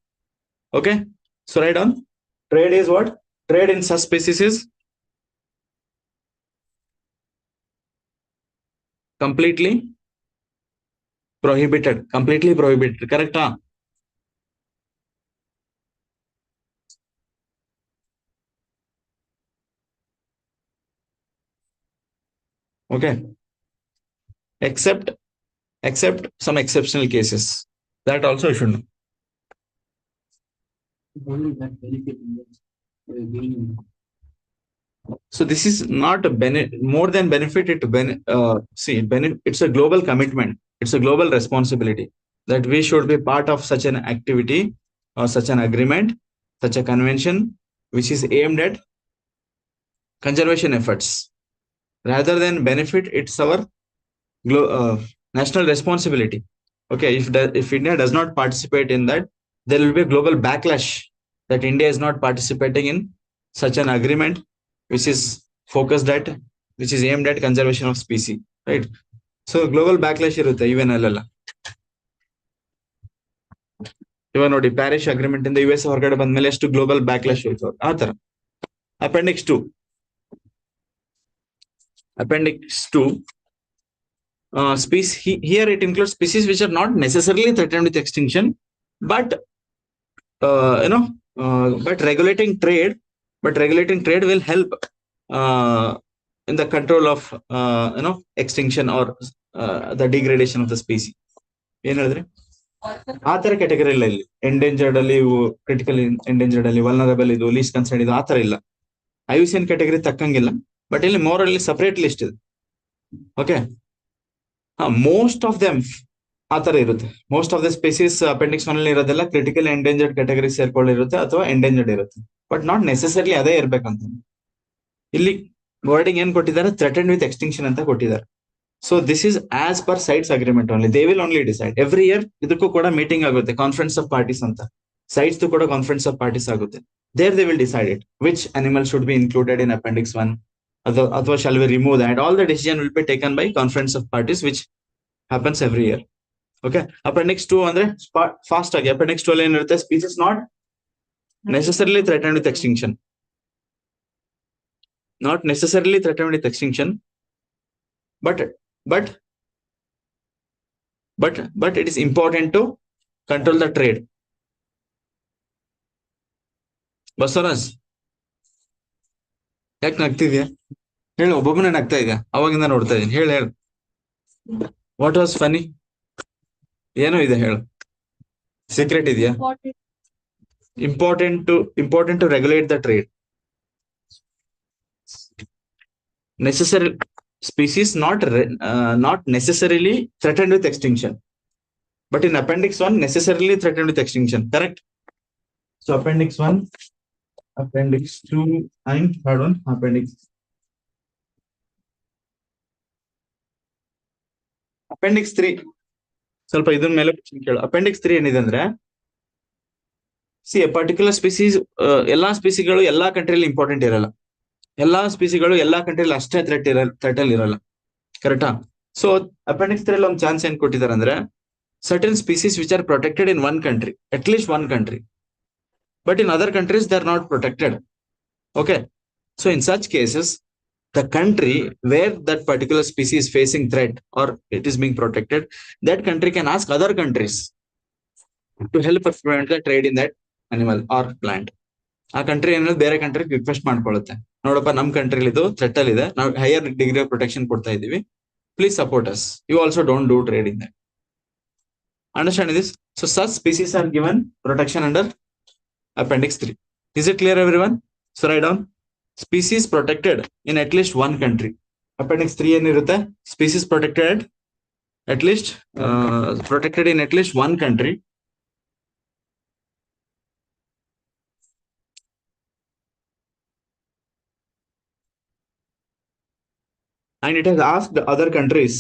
Okay, so write down, trade is what? Trade in such species is completely prohibited. Correct? Okay, except some exceptional cases, that also you should know. Only that benefit being So this is not a more than benefit. It's a global commitment. It's a global responsibility that we should be part of such an activity or such an agreement, such a convention, which is aimed at conservation efforts. Rather than benefit, it's our national responsibility. Okay, if India does not participate in that, there will be a global backlash that India is not participating in such an agreement which is aimed at conservation of species, right? So global backlash irutte even allalla. ಇವಾಗ ನೋಡಿ, Paris agreement ಇಂದ US ಹೊರಗಡೆ ಬಂದ್ಮೇಲೆ ಎಷ್ಟು global backlash ಹೋಯ್ತು ಆ ತರ. Appendix 2 here it includes species which are not necessarily threatened with extinction, but but regulating trade will help in the control of extinction or the degradation of the species. ಏನ್ ಹೇಳಿದ್ರಿ? ಆ ತರ category ಇಲ್ಲ ಇಲ್ಲಿ. Endangered ಅಲ್ಲಿ, critically endangered ಅಲ್ಲಿ, vulnerable ಇದು, list concern ಇದು, ಆ ತರ ಇಲ್ಲ. IUCN ಕ್ಯಾಟಗರಿ ತಕ್ಕಂಗಿಲ್ಲ, ಬಟ್ ಇಲ್ಲಿ ಮೋರಲ್ಲಿ ಸಪರೇಟ್ ಲಿಸ್ಟ್ ಇದೆ. ಓಕೆ, ಮೋಸ್ಟ್ ಆಫ್ ದೆಮ್ ಆ ತರ ಇರುತ್ತೆ. Most of the species appendix 1 ಅಲ್ಲಿ ಇರೋದೆಲ್ಲ ಕ್ರಿಟಿಕಲ್ ಎಂಡೇಂಜರ್ಡ್ ಕ್ಯಾಟಗರಿ ಸೇರ್ಕೊಂಡಿರುತ್ತೆ ಅಥವಾ ಎಂಡೇಂಜರ್ಡ್ ಇರುತ್ತೆ, ಬಟ್ ನಾಟ್ ನೆಸೆಸರ್ಲಿ ಅದೇ ಇರ್ಬೇಕಂತ. ಇಲ್ಲಿ ವರ್ಡಿಂಗ್ ಏನ್ ಕೊಟ್ಟಿದ್ದಾರೆ? ಥ್ರೆಟನ್ಡ್ ವಿತ್ ಎಕ್ಸ್ಟಿಂಕ್ಷನ್ ಅಂತ ಕೊಟ್ಟಿದ್ದಾರೆ. So this is as per CITES agreement only. They will only decide. Every year ಇದಕ್ಕೂ ಕೂಡ ಮೀಟಿಂಗ್ ಆಗುತ್ತೆ, ಕಾನ್ಫರೆನ್ಸ್ ಆಫ್ ಪಾರ್ಟೀಸ್ ಅಂತ. ಸೈಟ್ಸ್ ಕೂಡ ಕಾನ್ಫರೆನ್ಸ್ ಆಫ್ ಪಾರ್ಟೀಸ್ ಆಗುತ್ತೆ. There they will decide it which animal should be included in appendix 1 ಅಥವಾ shall we remove that. All the decision will be taken by conference of parties, which happens every year. Okay, appendix 2 ಅಂದ್ರೆ fast ಆಗಿ. appendix 2 ಅಲ್ಲಿ ಏನಿರುತ್ತೆ? Species not necessarily threatened with extinction. Not necessarily threatened with extinction, but it is important to control the trade. Basavaraj ಯಾಕೆ ನಗ್ತಿದ್ಯಾ? ಹೇಳು, ಒಬ್ಬೊಬ್ಬನೇ ನಗ್ತಾ ಇದೆಯಾ? ಅವಾಗಿಂದ ನೋಡ್ತಾ ಇದೀನಿ. ಹೇಳು. What was funny? ಏನೋ ಇದೆ, ಹೇಳು. ಸೀಕ್ರೆಟ್ ಇದೆಯಾ? Important to regulate the trade. Necessary species not necessarily threatened with extinction, but in appendix 1 necessarily threatened with extinction. Correct? So appendix 1, appendix 2, and third one appendix 3. ಸ್ವಲ್ಪ ಇದನ್ನ ಮೇಲೆ ಕೇಳು. Appendix 3 ಏನಿದೆ ಅಂದ್ರೆ, ಎ ಪರ್ಟಿಕ್ಯುಲರ್ ಸ್ಪೀಸೀಸ್, ಎಲ್ಲಾ ಸ್ಪೀಸಿಗಳು ಎಲ್ಲಾ ಕಂಟ್ರಿಯಲ್ಲಿ important ಇರಲ್ಲ. ಎಲ್ಲಾ ಸ್ಪೀಸಿಗಳು ಎಲ್ಲಾ ಕಂಟ್ರಿಯಲ್ಲಿ ಅಷ್ಟೇ ಥ್ರೆಟ್ ಅಲ್ಲಿ ಇರಲ್ಲ. ಕರೆಕ್ಟಾ? ಸೊ ಅಪೆಂಡಿಕ್ಸ್ 3 ಒಂದು ಚಾನ್ಸ್ ಏನ್ ಕೊಟ್ಟಿದ್ದಾರೆ ಅಂದ್ರೆ, certain species which are protected in one country, at least one country, but in other countries they are not protected. Okay, so in such cases, the country where that particular species is facing threat or it is being protected, that country can ask other countries to help prevent the trade in that animal or plant. ಆ country ಏನಾದ್ರು ಬೇರೆ country request ಮಾಡ್ಕೊಳ್ಳುತ್ತೆ, ನೋಡಪ್ಪ ನಮ್ ಕಂಟ್ರಿಲಿ ಇದು threat ಅಲ್ಲಿ ಇದೆ, ನಾವು higher degree of protection ಕೊಡ್ತಾ ಇದೀವಿ, please support us. You also don't do trade in that. Understand this? So such species are given protection under appendix 3. Is it clear, everyone? So write down species protected in at least one country. Appendix 3 ಏನಿರುತ್ತೆ species protected at least protected in at least one country. And it has asked other countries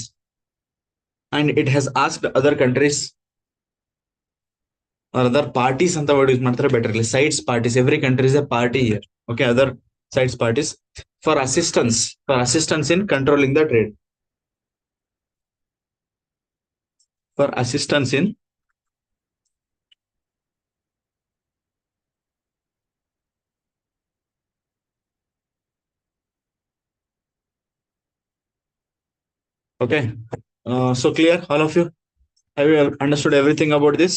or other parties ಅಂತ word use ಮಾಡ್ತಾರೆ better ಇಲ್ಲಿ sides parties, every country is a party here, okay, other sides parties for assistance in controlling the trade, for assistance in okay. So clear all of you? Have you understood everything about this?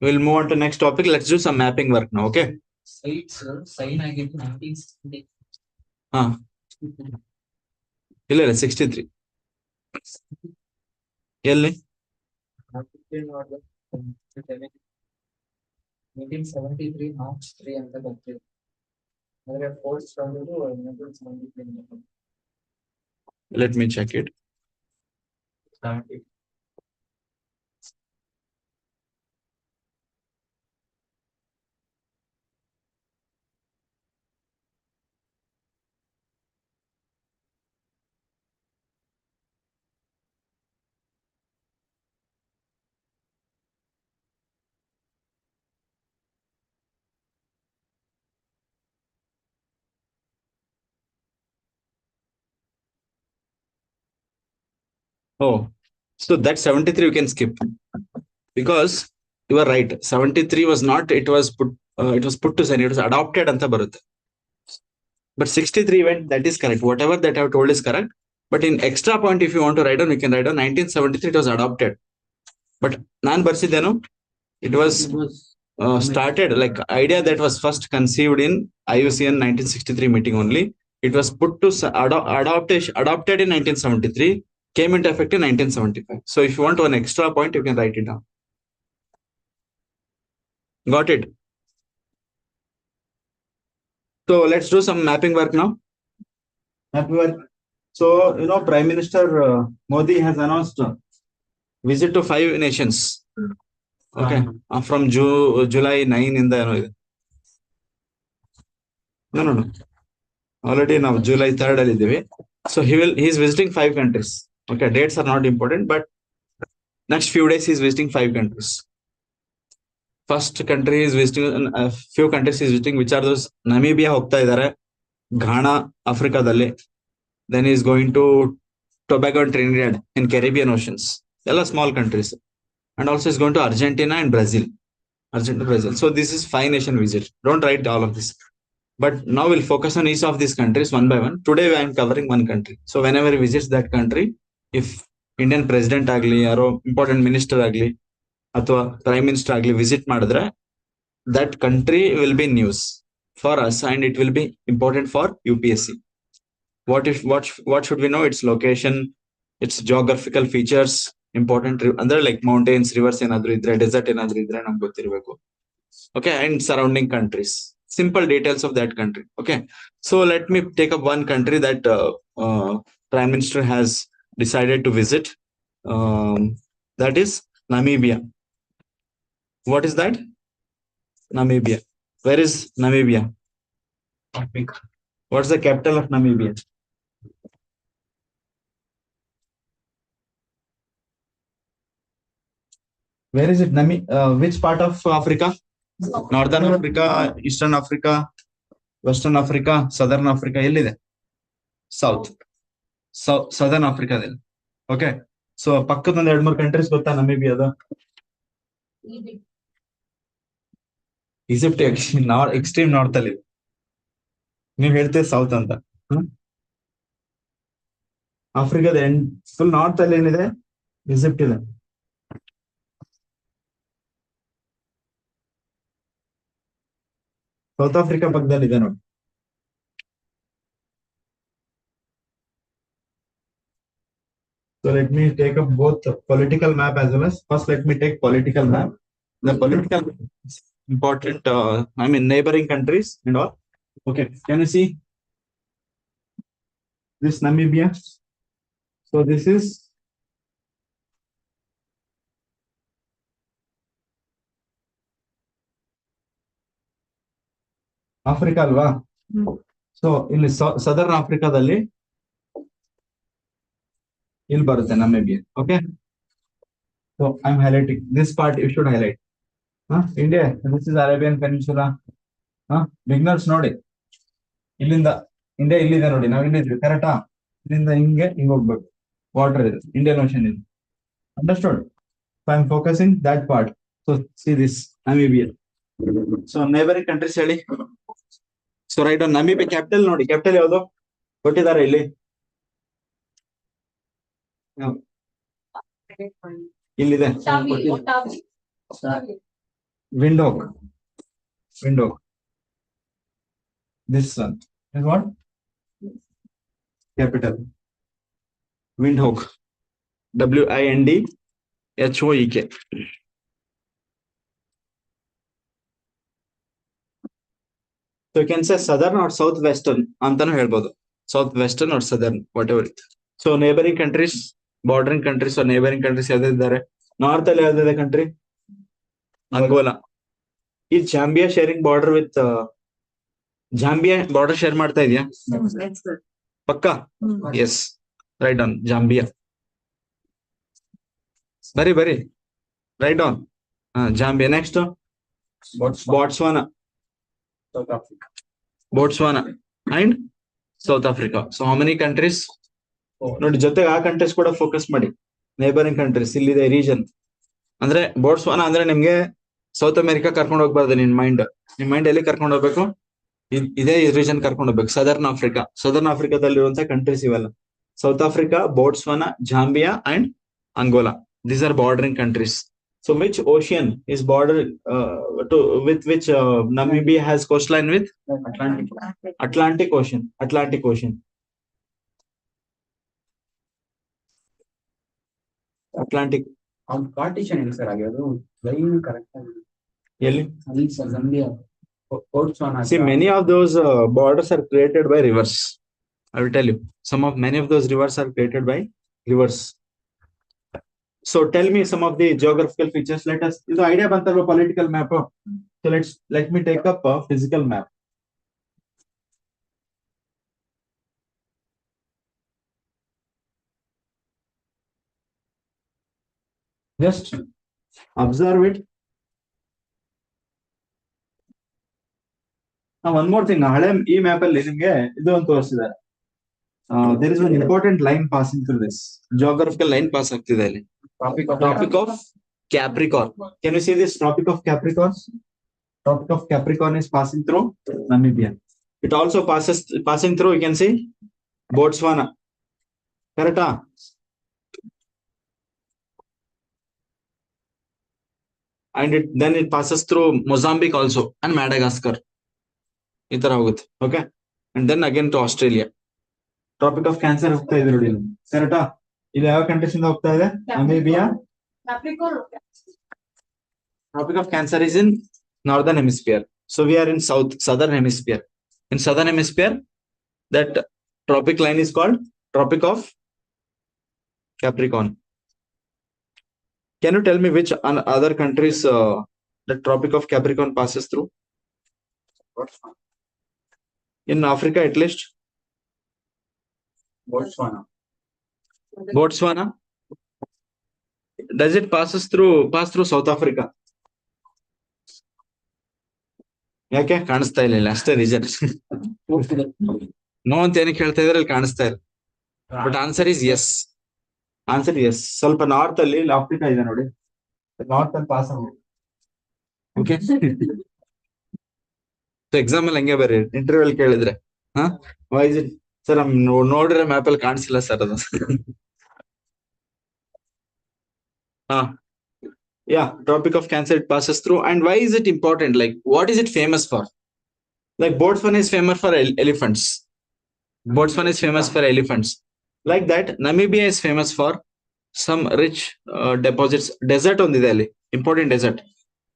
We'll move on to next topic. Let's do some mapping work now, okay? Sign ಆಗಿದ್ದು 1960. ಹಾ ಇಲ್ಲ 63 ಎಲ್ಲಿ 1973 March 3 ಅಂತ ಬರ್ತೀವಿ. ಅಂದ್ರೆ force ಬಂದು 1973 let me check it. 70. Oh, so that 73 you can skip because you are right. 73 was not, it was put to sign, it was adopted anta barutte. But 63 went, that is correct. Whatever that I have told is correct. But in extra point, if you want to write down, you can write down 1973 it was adopted. But nan barsideno, it was started like idea that was first conceived in IUCN 1963 meeting only. It was put to adopted in 1973, came into effect in 1975. So if you want one extra point, you can write it down. Got it? So let's do some mapping work now. Mapping work. So, Prime Minister Modi has announced visit to 5 nations. Okay. From July 9 in the, no. Already now July 3rd ಅಲ್ಲಿ ಇದ್ದೀವಿ. So he is visiting 5 countries. Okay, dates are not important, but next few days he is visiting 5 countries. First country is visiting a few countries he is visiting, which are those Namibia ಹೋಗ್ತಾ ಇದ್ದಾರೆ, ಘಾನಾ ಆಫ್ರಿಕಾದಲ್ಲಿ, then he is going to Tobago and Trinidad in Caribbean oceans, ಎಲ್ಲ small countries, and also is going to Argentina and Brazil. So this is 5 nation visit. Don't write all of this. But now we'll focus on each of these countries one by one. Today I am covering one country. So whenever he visits that country, if Indian president agli, or important minister agli, ಅಥವಾ prime minister agli visit ಮಾಡಿದ್ರೆ, that country will be news for us and it will be important for UPSC. What should we know? Its location, its geographical features, important ಅಂದ್ರೆ like mountains, rivers ಏನಾದ್ರು ಇದ್ರೆ, desert ಏನಾದ್ರು ಇದ್ರೆ ನಮ್ಗೆ ಗೊತ್ತಿರಬೇಕು. Okay, and surrounding countries, simple details of that country. Okay, so let me take up one country that Prime Minister has decided to visit. That is Namibia. What is that? Namibia. Where is Namibia? Africa. What's the capital of Namibia? Where is it? Which part of Africa? Northern Africa, Eastern Africa, Western Africa, Southern Africa, ಎಲ್ಲಿದೆ? Southern Africa ದಲ್ಲಿ. Okay, so ಪಕ್ಕದ ಒಂದು 2-3 countries ಗೊತ್ತಾ ನಮೀಬಿಯಾದ? Egypt extreme north ಅಲ್ಲಿ, ನೀವ್ ಹೇಳ್ತೀವಿ south ಅಂತ. ಆಫ್ರಿಕಾದ ಫುಲ್ ನಾರ್ತ್ ಅಲ್ಲಿ ಏನಿದೆ? ಈಜಿಪ್ಟ್ ಇದೆ. ಸೌತ್ ಆಫ್ರಿಕಾ ಪಕ್ಕದಲ್ಲಿ ಇದೆ ನೋಡಿ. So let me take up both political map as well as, first let me take political map. The political important, neighboring countries and all. Okay, can you see this Namibia? So this is Africa ಅಲ್ವಾ? So ಇಲ್ಲಿ southern ಆಫ್ರಿಕಾದಲ್ಲಿ ಇಲ್ಲಿ ಬರುತ್ತೆ Namibia. Okay, so I am highlighting this part, you should highlight. India, this is Arabian Peninsula. Beginners ನೋಡಿ, ಇಲ್ಲಿಂದ India ಇಲ್ಲಿದೆ ನೋಡಿ, ನಾವು ಇಲ್ಲಿದ್ವಿ ಕರೆಕ್ಟಾ? ಇಲ್ಲಿಂದ ಹಿಂಗ್ ಹೋಗ್ಬೇಕು, ವಾಟರ್ ಇದೆ, ಇಂಡಿಯನ್ ಓಷನ್ ಇದೆ. Understood? So I am focusing that part. So see this Namibia. So neighbouring countries ಹೇಳಿ. So write on Namibia capital ನೋಡಿ, ಕ್ಯಾಪಿಟಲ್ ಯಾವುದು ಕೊಟ್ಟಿದ್ದಾರೆ ಇಲ್ಲಿ? ಇಲ್ಲಿದೆ, ವಿಂಡೋಕ್. This one is what? Capital. Windhoek. Windhoek. So you can say southern or southwestern. Antanu helbodu. Southwestern or southern, whatever. So neighboring countries, bordering countries or neighboring countries ಯಾವ್ದು ಇದ್ದಾರೆ? ನಾರ್ತ್ ಅಲ್ಲಿ ಯಾವ್ದಿದೆ ಕಂಟ್ರಿ? ಅಂಗೋಲಾ. ಈ Zambia sharing border with Zambia border share ಮಾಡ್ತಾ ಇದೆಯಾ? ಪಕ್ಕಾ? Yes, write on Zambia. ಬರಿ write on Zambia. Next Botswana and South Africa. So how many countries ನೋಡಿ, ಜೊತೆಗೆ ಆ ಕಂಟ್ರೀಸ್ ಕೂಡ ಫೋಕಸ್ ಮಾಡಿ. ನೇಬರಿಂಗ್ ಕಂಟ್ರೀಸ್ ಇಲ್ಲಿದೆ ರೀಜನ್. ಅಂದ್ರೆ ಬೋಟ್ಸ್ವಾನಾ ಅಂದ್ರೆ ನಿಮ್ಗೆ ಸೌತ್ ಅಮೆರಿಕಾ ಕರ್ಕೊಂಡು ಹೋಗ್ಬಾರ್ದು. ನಿಮ್ ಮೈಂಡ್ ಎಲ್ಲಿ ಕರ್ಕೊಂಡು ಹೋಗ್ಬೇಕು? ಇದೇ ರೀಜನ್ ಕರ್ಕೊಂಡು ಹೋಗ್ಬೇಕು. ಸದರ್ನ್ ಆಫ್ರಿಕಾದಲ್ಲಿರುವಂತಹ ಕಂಟ್ರೀಸ್ ಇವೆಲ್ಲ: south Africa, Botswana, Zambia and Angola. These are bordering countries. So which ocean is border with which Namibia has coastline with? Atlantic Ocean. Partition ಇಲ್ಲ ಸರ್, ಆಗಿರೋದು ಲೈನ್ ಕರೆಕ್ಟ್ ಆಗಿ ಎಲ್ಲಿ? ಅಲ್ಲಿ ಜಂಬಿಯಾ, Botswana. See, many of those borders are created by rivers. I will tell you, many of those rivers are created by rivers. So tell me some of the geographical features. This idea bantalla political map. So let me take up a physical map. Just observe it. Now one more thing, ಹಳೆ ಈ map ಅಲ್ಲಿ ನಿಮ್ಗೆ ಇದು ಅಂತ ತೋರಿಸಿದ್ದಾರೆ. There is one important line passing through this. Geographical line pass ಆಗ್ತಿದೆ ಇಲ್ಲಿ. Tropic of Capricorn. Can you see this Tropic of Capricorn? Tropic of Capricorn is passing through Namibia. It also passing through, you can see, Botswana. Correct? And then it passes through Mozambique also and Madagascar. Itara hoಗುತ್ತೆ. Okay? And then again to Australia. Tropic of Cancer ಹೋಗ್ತಾ ಇದೆ ನೋಡಿ. Correct? ಇದು ಯಾವ countries ಇಂದ ಹೋಗ್ತಾ ಇದೆ? Namibia. Tropic of Cancer is in northern hemisphere. So we are in southern hemisphere. In southern hemisphere, that tropic line is called Tropic of Capricorn. Can you tell me which other countries the Tropic of Capricorn passes through? In Africa, at least? Botswana. Does it pass through South Africa? ಯಾಕೆ ಕಾಣಿಸ್ತಾ ಇಲ್ಲ? ಅಷ್ಟೇ reason. No ಅಂತ ಏನಕ್ಕೆ ಹೇಳ್ತಾ ಇದ್ರೆ ಅಲ್ಲಿ ಕಾಣಿಸ್ತಾ ಇಲ್ಲ. But answer is yes. ಸ್ವಲ್ಪ ನಾರ್ತ್ ಅಲ್ಲಿ ಆಫ್ರಿಕಾ ಇದೆ ನೋಡಿ, ನಾರ್ತ್ ಅಲ್ಲಿ ಪಾಸ್ ಆಗಿ. ಓಕೆ, ಎಕ್ಸಾಮ್ ಅಲ್ಲಿ ಹಂಗೆ ಬರ್ರಿ, ಇಂಟರ್ವ್ಯೂ ಅಲ್ಲಿ ಕೇಳಿದ್ರೆ ವೈ ಇಸ್ ಇಟ್ ಸರ್, ನೋಡ್ರೆ ಮ್ಯಾಪ್ ಅಲ್ಲಿ ಕಾಣಿಸಿಲ್ಲ ಸರ್ ಅದು. Yeah, Tropic of Cancer, it passes through. And why is it important? Like, what is it famous for? Like, Botswana is famous for elephants. Like that, Namibia is famous for some rich deposits. Desert on the Delhi, important desert.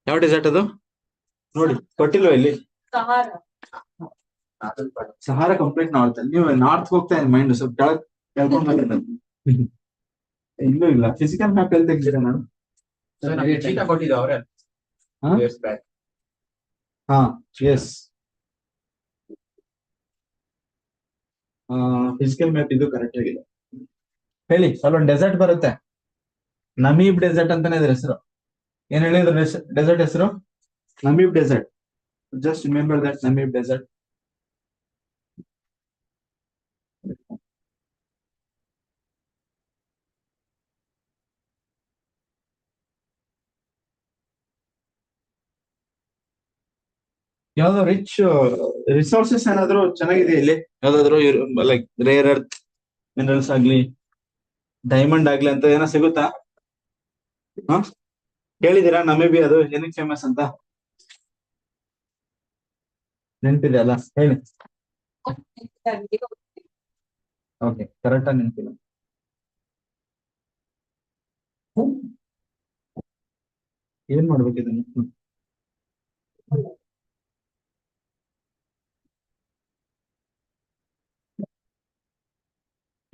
How desert ado? ನೋಡಿ ಕೊಟ್ಟಿಲ್ವ ಇಲ್ಲಿ Sahara complete north. ನೀವು north ಹೋಗ್ತಾ ಇದೆ mind ಸ್ವಲ್ಪ ಕೆಳಗ್ ಕೆಳ್ಕೊಂಡ್ ಬಂದಿದೆ. ಇಲ್ಲೂ ಇಲ್ಲ ಫಿಸಿಕಲ್ ಮ್ಯಾಪ್ ಎಲ್ಲಿ ತೆಗ್ದಿರ ನಾನು. ಚೀಟಾ ಕೊಟ್ಟಿದ್ದು ಅವರೇ ಹಾ ಎಸ್ ಫಿಸಿಕಲ್ ಮ್ಯಾಪ್ ಇದು ಕರೆಕ್ಟ್ ಆಗಿದೆ. ಹೇಳಿ ಅಲ್ಲೊಂದು ಡೆಸರ್ಟ್ ಬರುತ್ತೆ, ನಮೀಬ್ ಡೆಸರ್ಟ್ ಅಂತಾನೆ ಇದ್ರ ಹೆಸರು. ಏನ್ ಹೇಳಿದ್ರು ಡೆಸರ್ಟ್ ಹೆಸರು? Namib desert. Just remember that Namib desert. ಯಾವ್ದೋ ರಿಚ್ ರಿಸೋರ್ಸಸ್ ಏನಾದ್ರು ಚೆನ್ನಾಗಿದೆ ಇಲ್ಲಿ? ಯಾವ್ದಾದ್ರು ಲೈಕ್ ರೇರ್ ಅರ್ತ್ ಮಿನರಲ್ಸ್ ಆಗ್ಲಿ, ಡೈಮಂಡ್ ಆಗ್ಲಿ ಅಂತ ಏನೋ ಸಿಗುತ್ತಾ? ಹ ಕೇಳಿದೀರಾ ನಮೇಬಿ ಅದು ಏನಕ್ಕೆ ಫೇಮಸ್ ಅಂತ? ನೆನ್ಪಿದೆ ಅಲ್ಲ ಹೇಳಿ. ಓಕೆ ಕರೆಕ್ಟ್ ಆಗಿ ನೆನ್ಪಿಲ್ಲ. ಏನ್ ಮಾಡ್ಬೇಕಿದನ್ನು?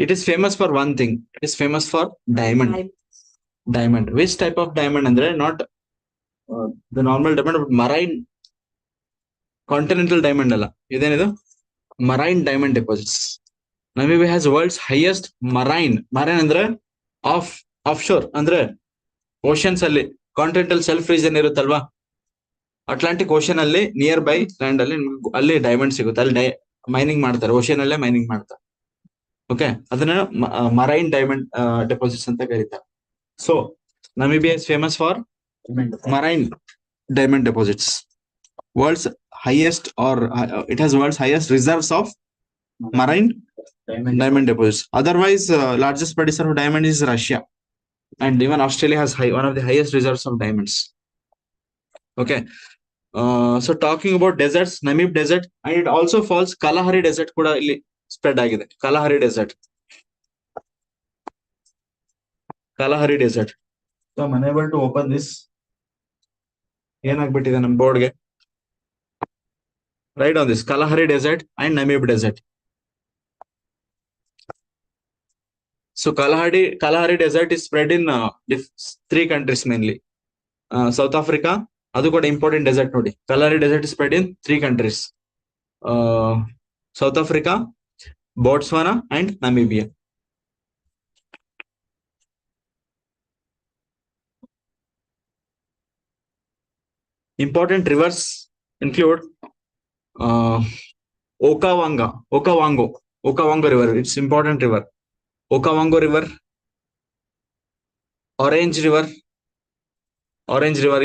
It is famous for one thing. It is famous for diamond. Diamond. Which type of diamond andre? Not the normal diamond, but marine continental diamond alla. Idenidu marine diamond deposits. Namibia has world's highest marine andre offshore andre oceans alli continental shelf region iruttallwa, Atlantic Ocean alli nearby land alli diamond sigutte. Alli mining ಮಾಡ್ತಾರೆ, ocean ಅಲ್ಲೇ mining ಮಾಡ್ತಾರೆ. Okay, ಅದನ್ನ marine diamond deposits ಅಂತ ಕರೀತಾರೆ. So Namibia is famous for marine diamond deposits. World's highest or it has world's highest reserves of marine diamond deposits. Otherwise, largest producer of diamond is Russia, and even Australia has one of the highest reserves of diamonds. Okay, so talking about deserts, Namib desert, and it also falls Kalahari desert kuda illi spread agide. Kalahari desert. So I'm unable to open this. ಏನಾಗ್ಬಿಟ್ಟಿದೆ ನಮ್ಮ ಬೋರ್ಡ್ಗೆ? Write on this: Kalahari desert and Namib desert. So Kalahari desert is spread in 3 countries mainly. South Africa, adu kuda important desert nodi. Kalahari desert is spread in 3 countries: South Africa, Botswana and Namibia. Important rivers include Okavango river. It's important river. Okavango river, Orange river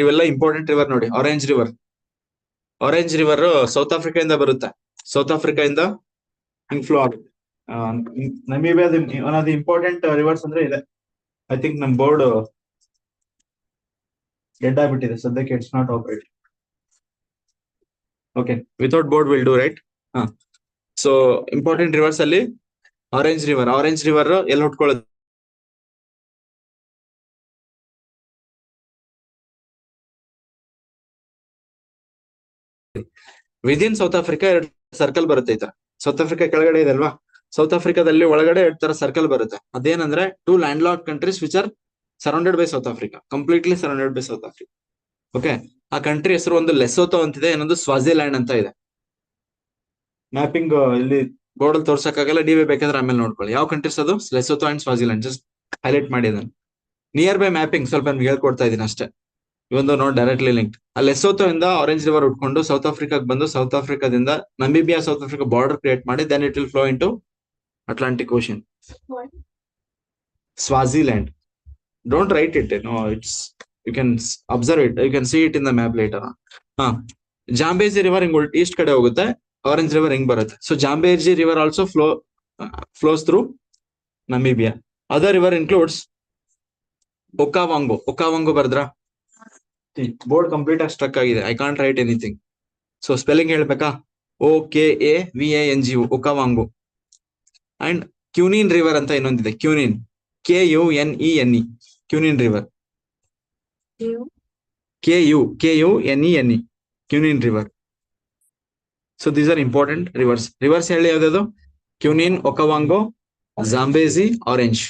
ಇವೆಲ್ಲ important river ನೋಡಿ. Orange River South Africa ಇಂದ ಬರುತ್ತೆ. South Africa ಇಂದ inflow ಆಗುತ್ತೆ. ನಮೀಬಿಯಾದ one of the important rivers ಅಂದ್ರೆ ಇದೆ. I think ನಮ್ ಬೋರ್ಡ್ ಡೆಡ್ ಆಗ್ಬಿಟ್ಟಿದೆ ಸದ್ಯಕ್ಕೆ. It's not operate. Okay, without board will do right. So important rivers ಅಲ್ಲಿ ಆರೆಂಜ್ ರಿವರ್ ಎಲ್ಲಿ ಹುಟ್ಕೊಳ್ಳುತ್ತೆ? ವಿದಿನ್ ಸೌತ್ ಆಫ್ರಿಕಾ 2 ಸರ್ಕಲ್ ಬರುತ್ತೆ. ಈ ತರ ಸೌತ್ ಆಫ್ರಿಕಾ ಕೆಳಗಡೆ ಇದೆ ಅಲ್ವಾ, ಸೌತ್ ಆಫ್ರಿಕಾದಲ್ಲಿ ಒಳಗಡೆ 2 ತರ ಸರ್ಕಲ್ ಬರುತ್ತೆ. ಅದೇನಂದ್ರೆ 2 land lock countries which are surrounded by south Africa, completely surrounded by south Africa. Okay, ಆ ಕಂಟ್ರಿ ಹೆಸರು ಒಂದು ಲೆಸೋತೋ ಅಂತಿದೆ, ಇನ್ನೊಂದು ಸ್ವಾಜಿಲ್ಯಾಂಡ್ ಅಂತ ಇದೆ. ಮ್ಯಾಪಿಂಗ್ ಇಲ್ಲಿ ಬೋರ್ಡ್ ಅಲ್ಲಿ ತೋರ್ಸಕ್ಕಾಗಲ್ಲ, ನೀವೇ ಬೇಕಾದ್ರೆ ಆಮೇಲೆ ನೋಡ್ಕೊಳ್ಳಿ. ಯಾವ ಕಂಟ್ರೀಸ್ ಅದು? ಲೆಸೋತೋ ಅಂಡ್ ಸ್ವಾಜಿಲ್ಯಾಂಡ್. ಜಸ್ಟ್ ಹೈಲೈಟ್ ಮಾಡಿ ಅದನ್ನು. ನಿಯರ್ ಬೈ ಮ್ಯಾಪಿಂಗ್ ಸ್ವಲ್ಪ ನಿಮ್ಗೆ ಹೇಳ್ಕೊಡ್ತಾ ಇದೀನಿ ಅಷ್ಟೇ, ಇವೊಂದು ನಾಟ್ ಡೈರೆಕ್ಟ್ಲಿ ಲಿಂಕ್ಡ್. ಆ ಲೆಸೋತೋ ಇಂದ ಆರೆಂಜ್ ರಿವರ್ ಉಟ್ಕೊಂಡು ಸೌತ್ ಆಫ್ರಿಕಾಗೆ ಬಂದು, ಸೌತ್ ಆಫ್ರಿಕಾದಿಂದ Namibia South Africa border create ಮಾಡಿ, then it will flow into Atlantic Ocean. Swaziland. Don't write it. No, you can observe it. You can see it in the map later. Zambezi river ಹಿಂಗ್ East ಕಡೆ ಹೋಗುತ್ತೆ, orange river ಹಿಂಗ್ ಬರುತ್ತೆ. So Zambezi river also flows through Namibia. Other river includes Okavango ಬರ್ದ್ರಾ? Board complete ಆಗಿ struck ಆಗಿದೆ. I can't write anything. So spelling ಹೇಳ್ಬೇಕಾ? OKAVANGO, Okavango. And Cunene river ಅಂತ ಇನ್ನೊಂದಿದೆ, Cunene, KUNENE, Cunene river. KUNENE, Cunene River. So these are important rivers. Rivers ಹೇಳಿ ಯಾವ್ದು? Cunene, Okavango, Zambezi, Orange.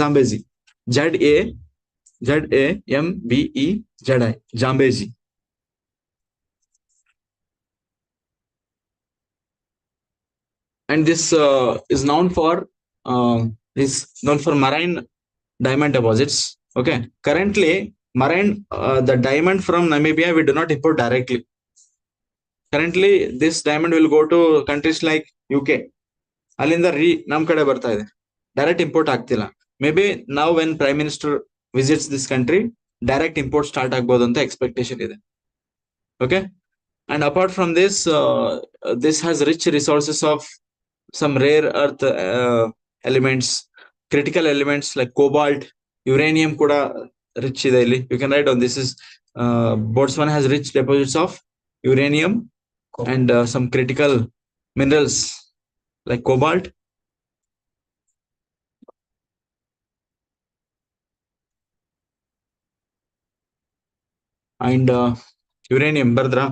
Zambezi. Zambezi. Zambezi. And this is known for marine diamond deposits. Okay. Currently, marine the diamond from Namibia we do not import directly. Currently, this diamond will go to countries like UK. ಅಲ್ಲಿಂದ ನಮ್ ಕಡೆ ಬರ್ತಾ ಇದೆ, direct import ಆಗ್ತಿಲ್ಲ. May be ನಾವು when prime minister visits this country direct import start ಆಗ್ಬೋದು ಅಂತ expectation ಇದೆ. Okay. And apart from this has rich resources of some rare earth elements, critical elements like cobalt, uranium ಕೂಡ rich ಇದೆ ಇಲ್ಲಿ. You can write on this is Botswana has rich deposits of uranium and some critical minerals like cobalt. And uranium bardra.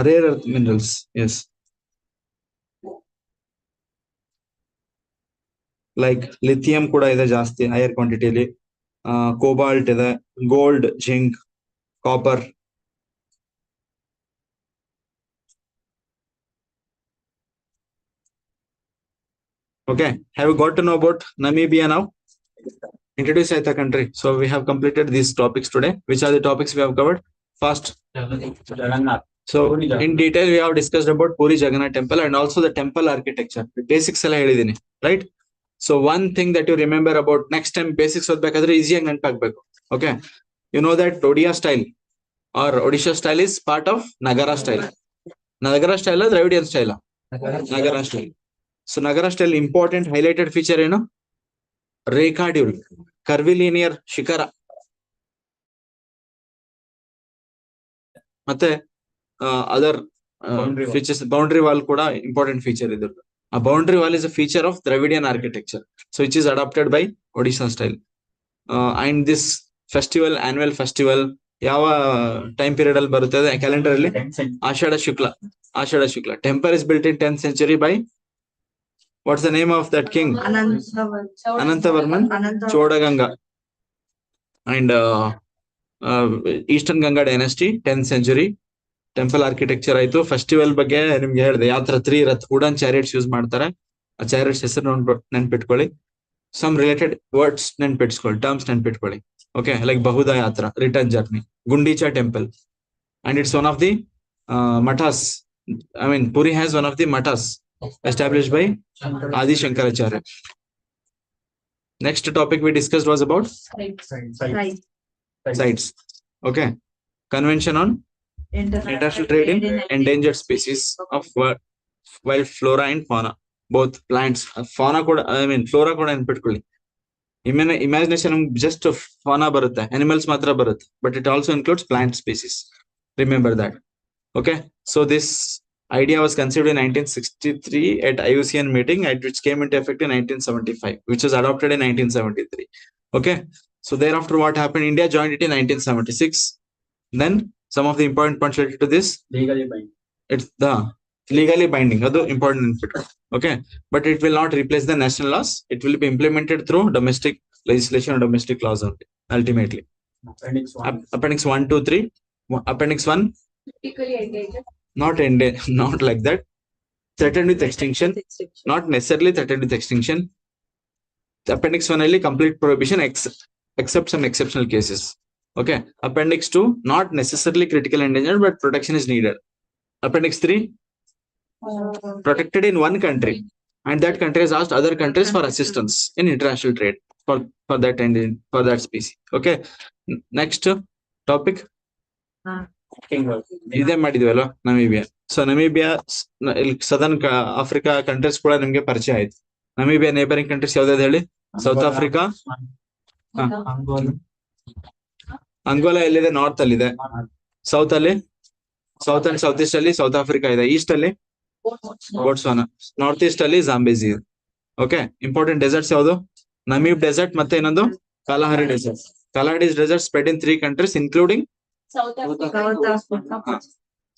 Rare earth minerals, yes. Like lithium kuda ide ಜಾಸ್ತಿ higher quantity ಅಲ್ಲಿ, cobalt ಇದೆ, gold, zinc, copper. Okay, have you got to know about Namibia now? Introduce the country. So we have completed these topics today. Which are the topics we have covered? First, so in detail we have discussed about Puri Jagannath temple and also the temple architecture. The basics ಎಲ್ಲ ಹೇಳಿದೀನಿ, right? So one thing that you remember about next time basics ಓದಬೇಕಾದ್ರೆ ಈಸಿಯಾಗಿ ನೆನಪಾಗಬೇಕು. Okay, you know that Odia style or Odisha style is part of Nagara style. Nagara style or Dravidian style? Nagara style. So Nagara style important highlighted feature ಏನು? Rekha dual, curvilinear ಶಿಖರ, ಮತ್ತೆ other features. Boundary wall ಕೂಡ important feature ಇದೆ. A boundary wall is a feature of Dravidian architecture, so which is adopted by Odisha style. And this festival, annual festival, ಯಾವ time period ಅಲ್ಲಿ ಬರುತ್ತದೆ calendar ಅಲ್ಲಿ? ಆಷಾಢ ಶುಕ್ಲ. Temple is built in 10th century by, what's the name of that king? Anantavarman Chodaganga. And Eastern Ganga dynasty, 10th century. Temple architecture ಆಯ್ತು. Festival ಬಗ್ಗೆ ನಿಮ್ಗೆ ಹೇಳಿದೆ, yatra 3 rath wooden chariots use ಮಾಡ್ತಾರೆ. ಆ ಚಾರಿಯಟ್ಸ್ ಹೆಸರು ನೆನ್ಪಿಟ್ಕೊಳ್ಳಿ. ಸಮ್ ರಿಲೇಟೆಡ್ ವರ್ಡ್ಸ್ ನೆನ್ಪಿಟ್ಕೊಳ್ಳಿ, terms ನೆನ್ಪಿಟ್ಕೊಳ್ಳಿ. Okay, like Bahuda Yatra, return journey, Gundicha temple. And it's one of the mathas. I mean Puri has one of the mathas established by Adi Shankaracharya. Next topic we discussed was about sites. Okay, convention on international trade in endangered species of wild flora and fauna, both plants. Fauna kuda, I mean flora kuda ನೆನ್ಪಿಟ್ಕೊಳ್ಳಿ. Imagination just fauna ಬರುತ್ತೆ, animals ಮಾತ್ರ ಬರುತ್ತೆ, but it also includes plant species. Remember that. Okay, so this idea was conceived in 1963 at IUCN meeting, which came into effect in 1975, which was adopted in 1973. Okay, so thereafter what happened? India joined it in 1976. Then some of the important points related to this: legally binding. It's the legally binding, adu important. Okay, but it will not replace the national laws. It will be implemented through domestic legislation or domestic laws only, ultimately. Appendix 1, 2, 3. Appendix 1, not like that. Threatened with extinction, not necessarily threatened with extinction. Appendix 1 ಅಲ್ಲಿ complete prohibition except some exceptional cases. Okay, appendix 2, not necessarily critical endangered but protection is needed. Appendix 3, protected in one country and that country has asked other countries for assistance in international trade for that species. Okay, next topic. ಇದೇ ಮಾಡಿದ್ವಲ್ಲ Namibia. So Namibia southern Africa countries ಕೂಡ ನಿಮ್ಗೆ ಪರಿಚಯ ಆಯ್ತು. Namibia neighbouring countries ಯಾವ್ದಾವ್ದು ಹೇಳಿ? South Africa, Angola ಎಲ್ಲಿದೆ? North ಅಲ್ಲಿ ಇದೆ. ಸೌತ್ ಅಲ್ಲಿ, ಸೌತ್ ಅಂಡ್ ಸೌತ್ ಈಸ್ಟ್ ಅಲ್ಲಿ ಸೌತ್ ಆಫ್ರಿಕಾ ಇದೆ. ಈಸ್ಟ್ ಅಲ್ಲಿ ಬೋಟ್ಸ್ವಾನಾ, ನಾರ್ತ್ ಈಸ್ಟ್ ಅಲ್ಲಿ ಜಾಂಬೇಜಿ ಇದೆ. ಓಕೆ, ಇಂಪಾರ್ಟೆಂಟ್ ಡೆಸರ್ಟ್ಸ್ ಯಾವುದು? ನಮೀಬ್ ಡೆಸರ್ಟ್ ಮತ್ತೆ ಇನ್ನೊಂದು Kalahari desert. Kalahari desert spread in 3 countries, including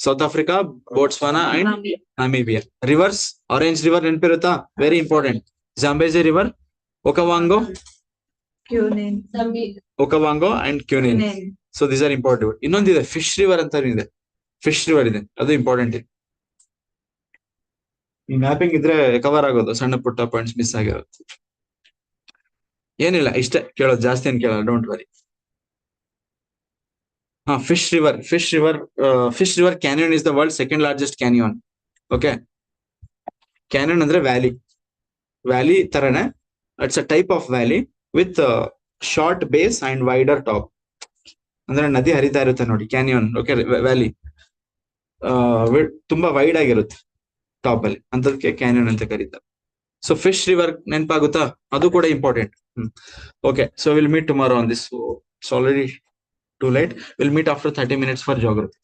South Africa, Botswana, and Namibia. Rivers, Orange River ನೆನಪಿರುತ್ತಾ? Very important. Zambezi River, Okavango, Okavango and Cunene. So these are important. ಇನ್ನೊಂದಿದೆ Fish River ಅಂತ ಇದೆ. Fish river ಇದೆ, ಅದು important ಇದೆ. ಈ mapping ಇದ್ರೆ cover ಆಗೋದು, ಸಣ್ಣ ಪುಟ್ಟ ಪಾಯಿಂಟ್ಸ್ ಮಿಸ್ ಆಗಿರೋದು. ಏನಿಲ್ಲ, ಇಷ್ಟೇ ಕೇಳೋದು, ಜಾಸ್ತಿ ಏನ್ ಕೇಳಲ್ಲ, don't worry. Fish River canyon is the world second largest canyon. Okay, canyon ಅಂದ್ರೆ ವ್ಯಾಲಿ ತರನೇ. It's a type of valley with short base and wider top. ಅಂದ್ರೆ ನದಿ ಹರಿತಾ ಇರುತ್ತೆ ನೋಡಿ, ಕ್ಯಾನಿಯನ್. ಓಕೆ, ವ್ಯಾಲಿ ತುಂಬಾ ವೈಡ್ ಆಗಿರುತ್ತೆ ಟಾಪ್ ಅಲ್ಲಿ, ಅಂತದಕ್ಕೆ ಕ್ಯಾನಿಯನ್ ಅಂತ ಕರೀತಾರೆ. ಸೊ ಫಿಶ್ ರಿವರ್ ನೆನಪಾಗುತ್ತಾ? ಅದು ಕೂಡ important. Okay, so we'll meet tomorrow on this. So it's already too late. We'll meet after 30 minutes for geography.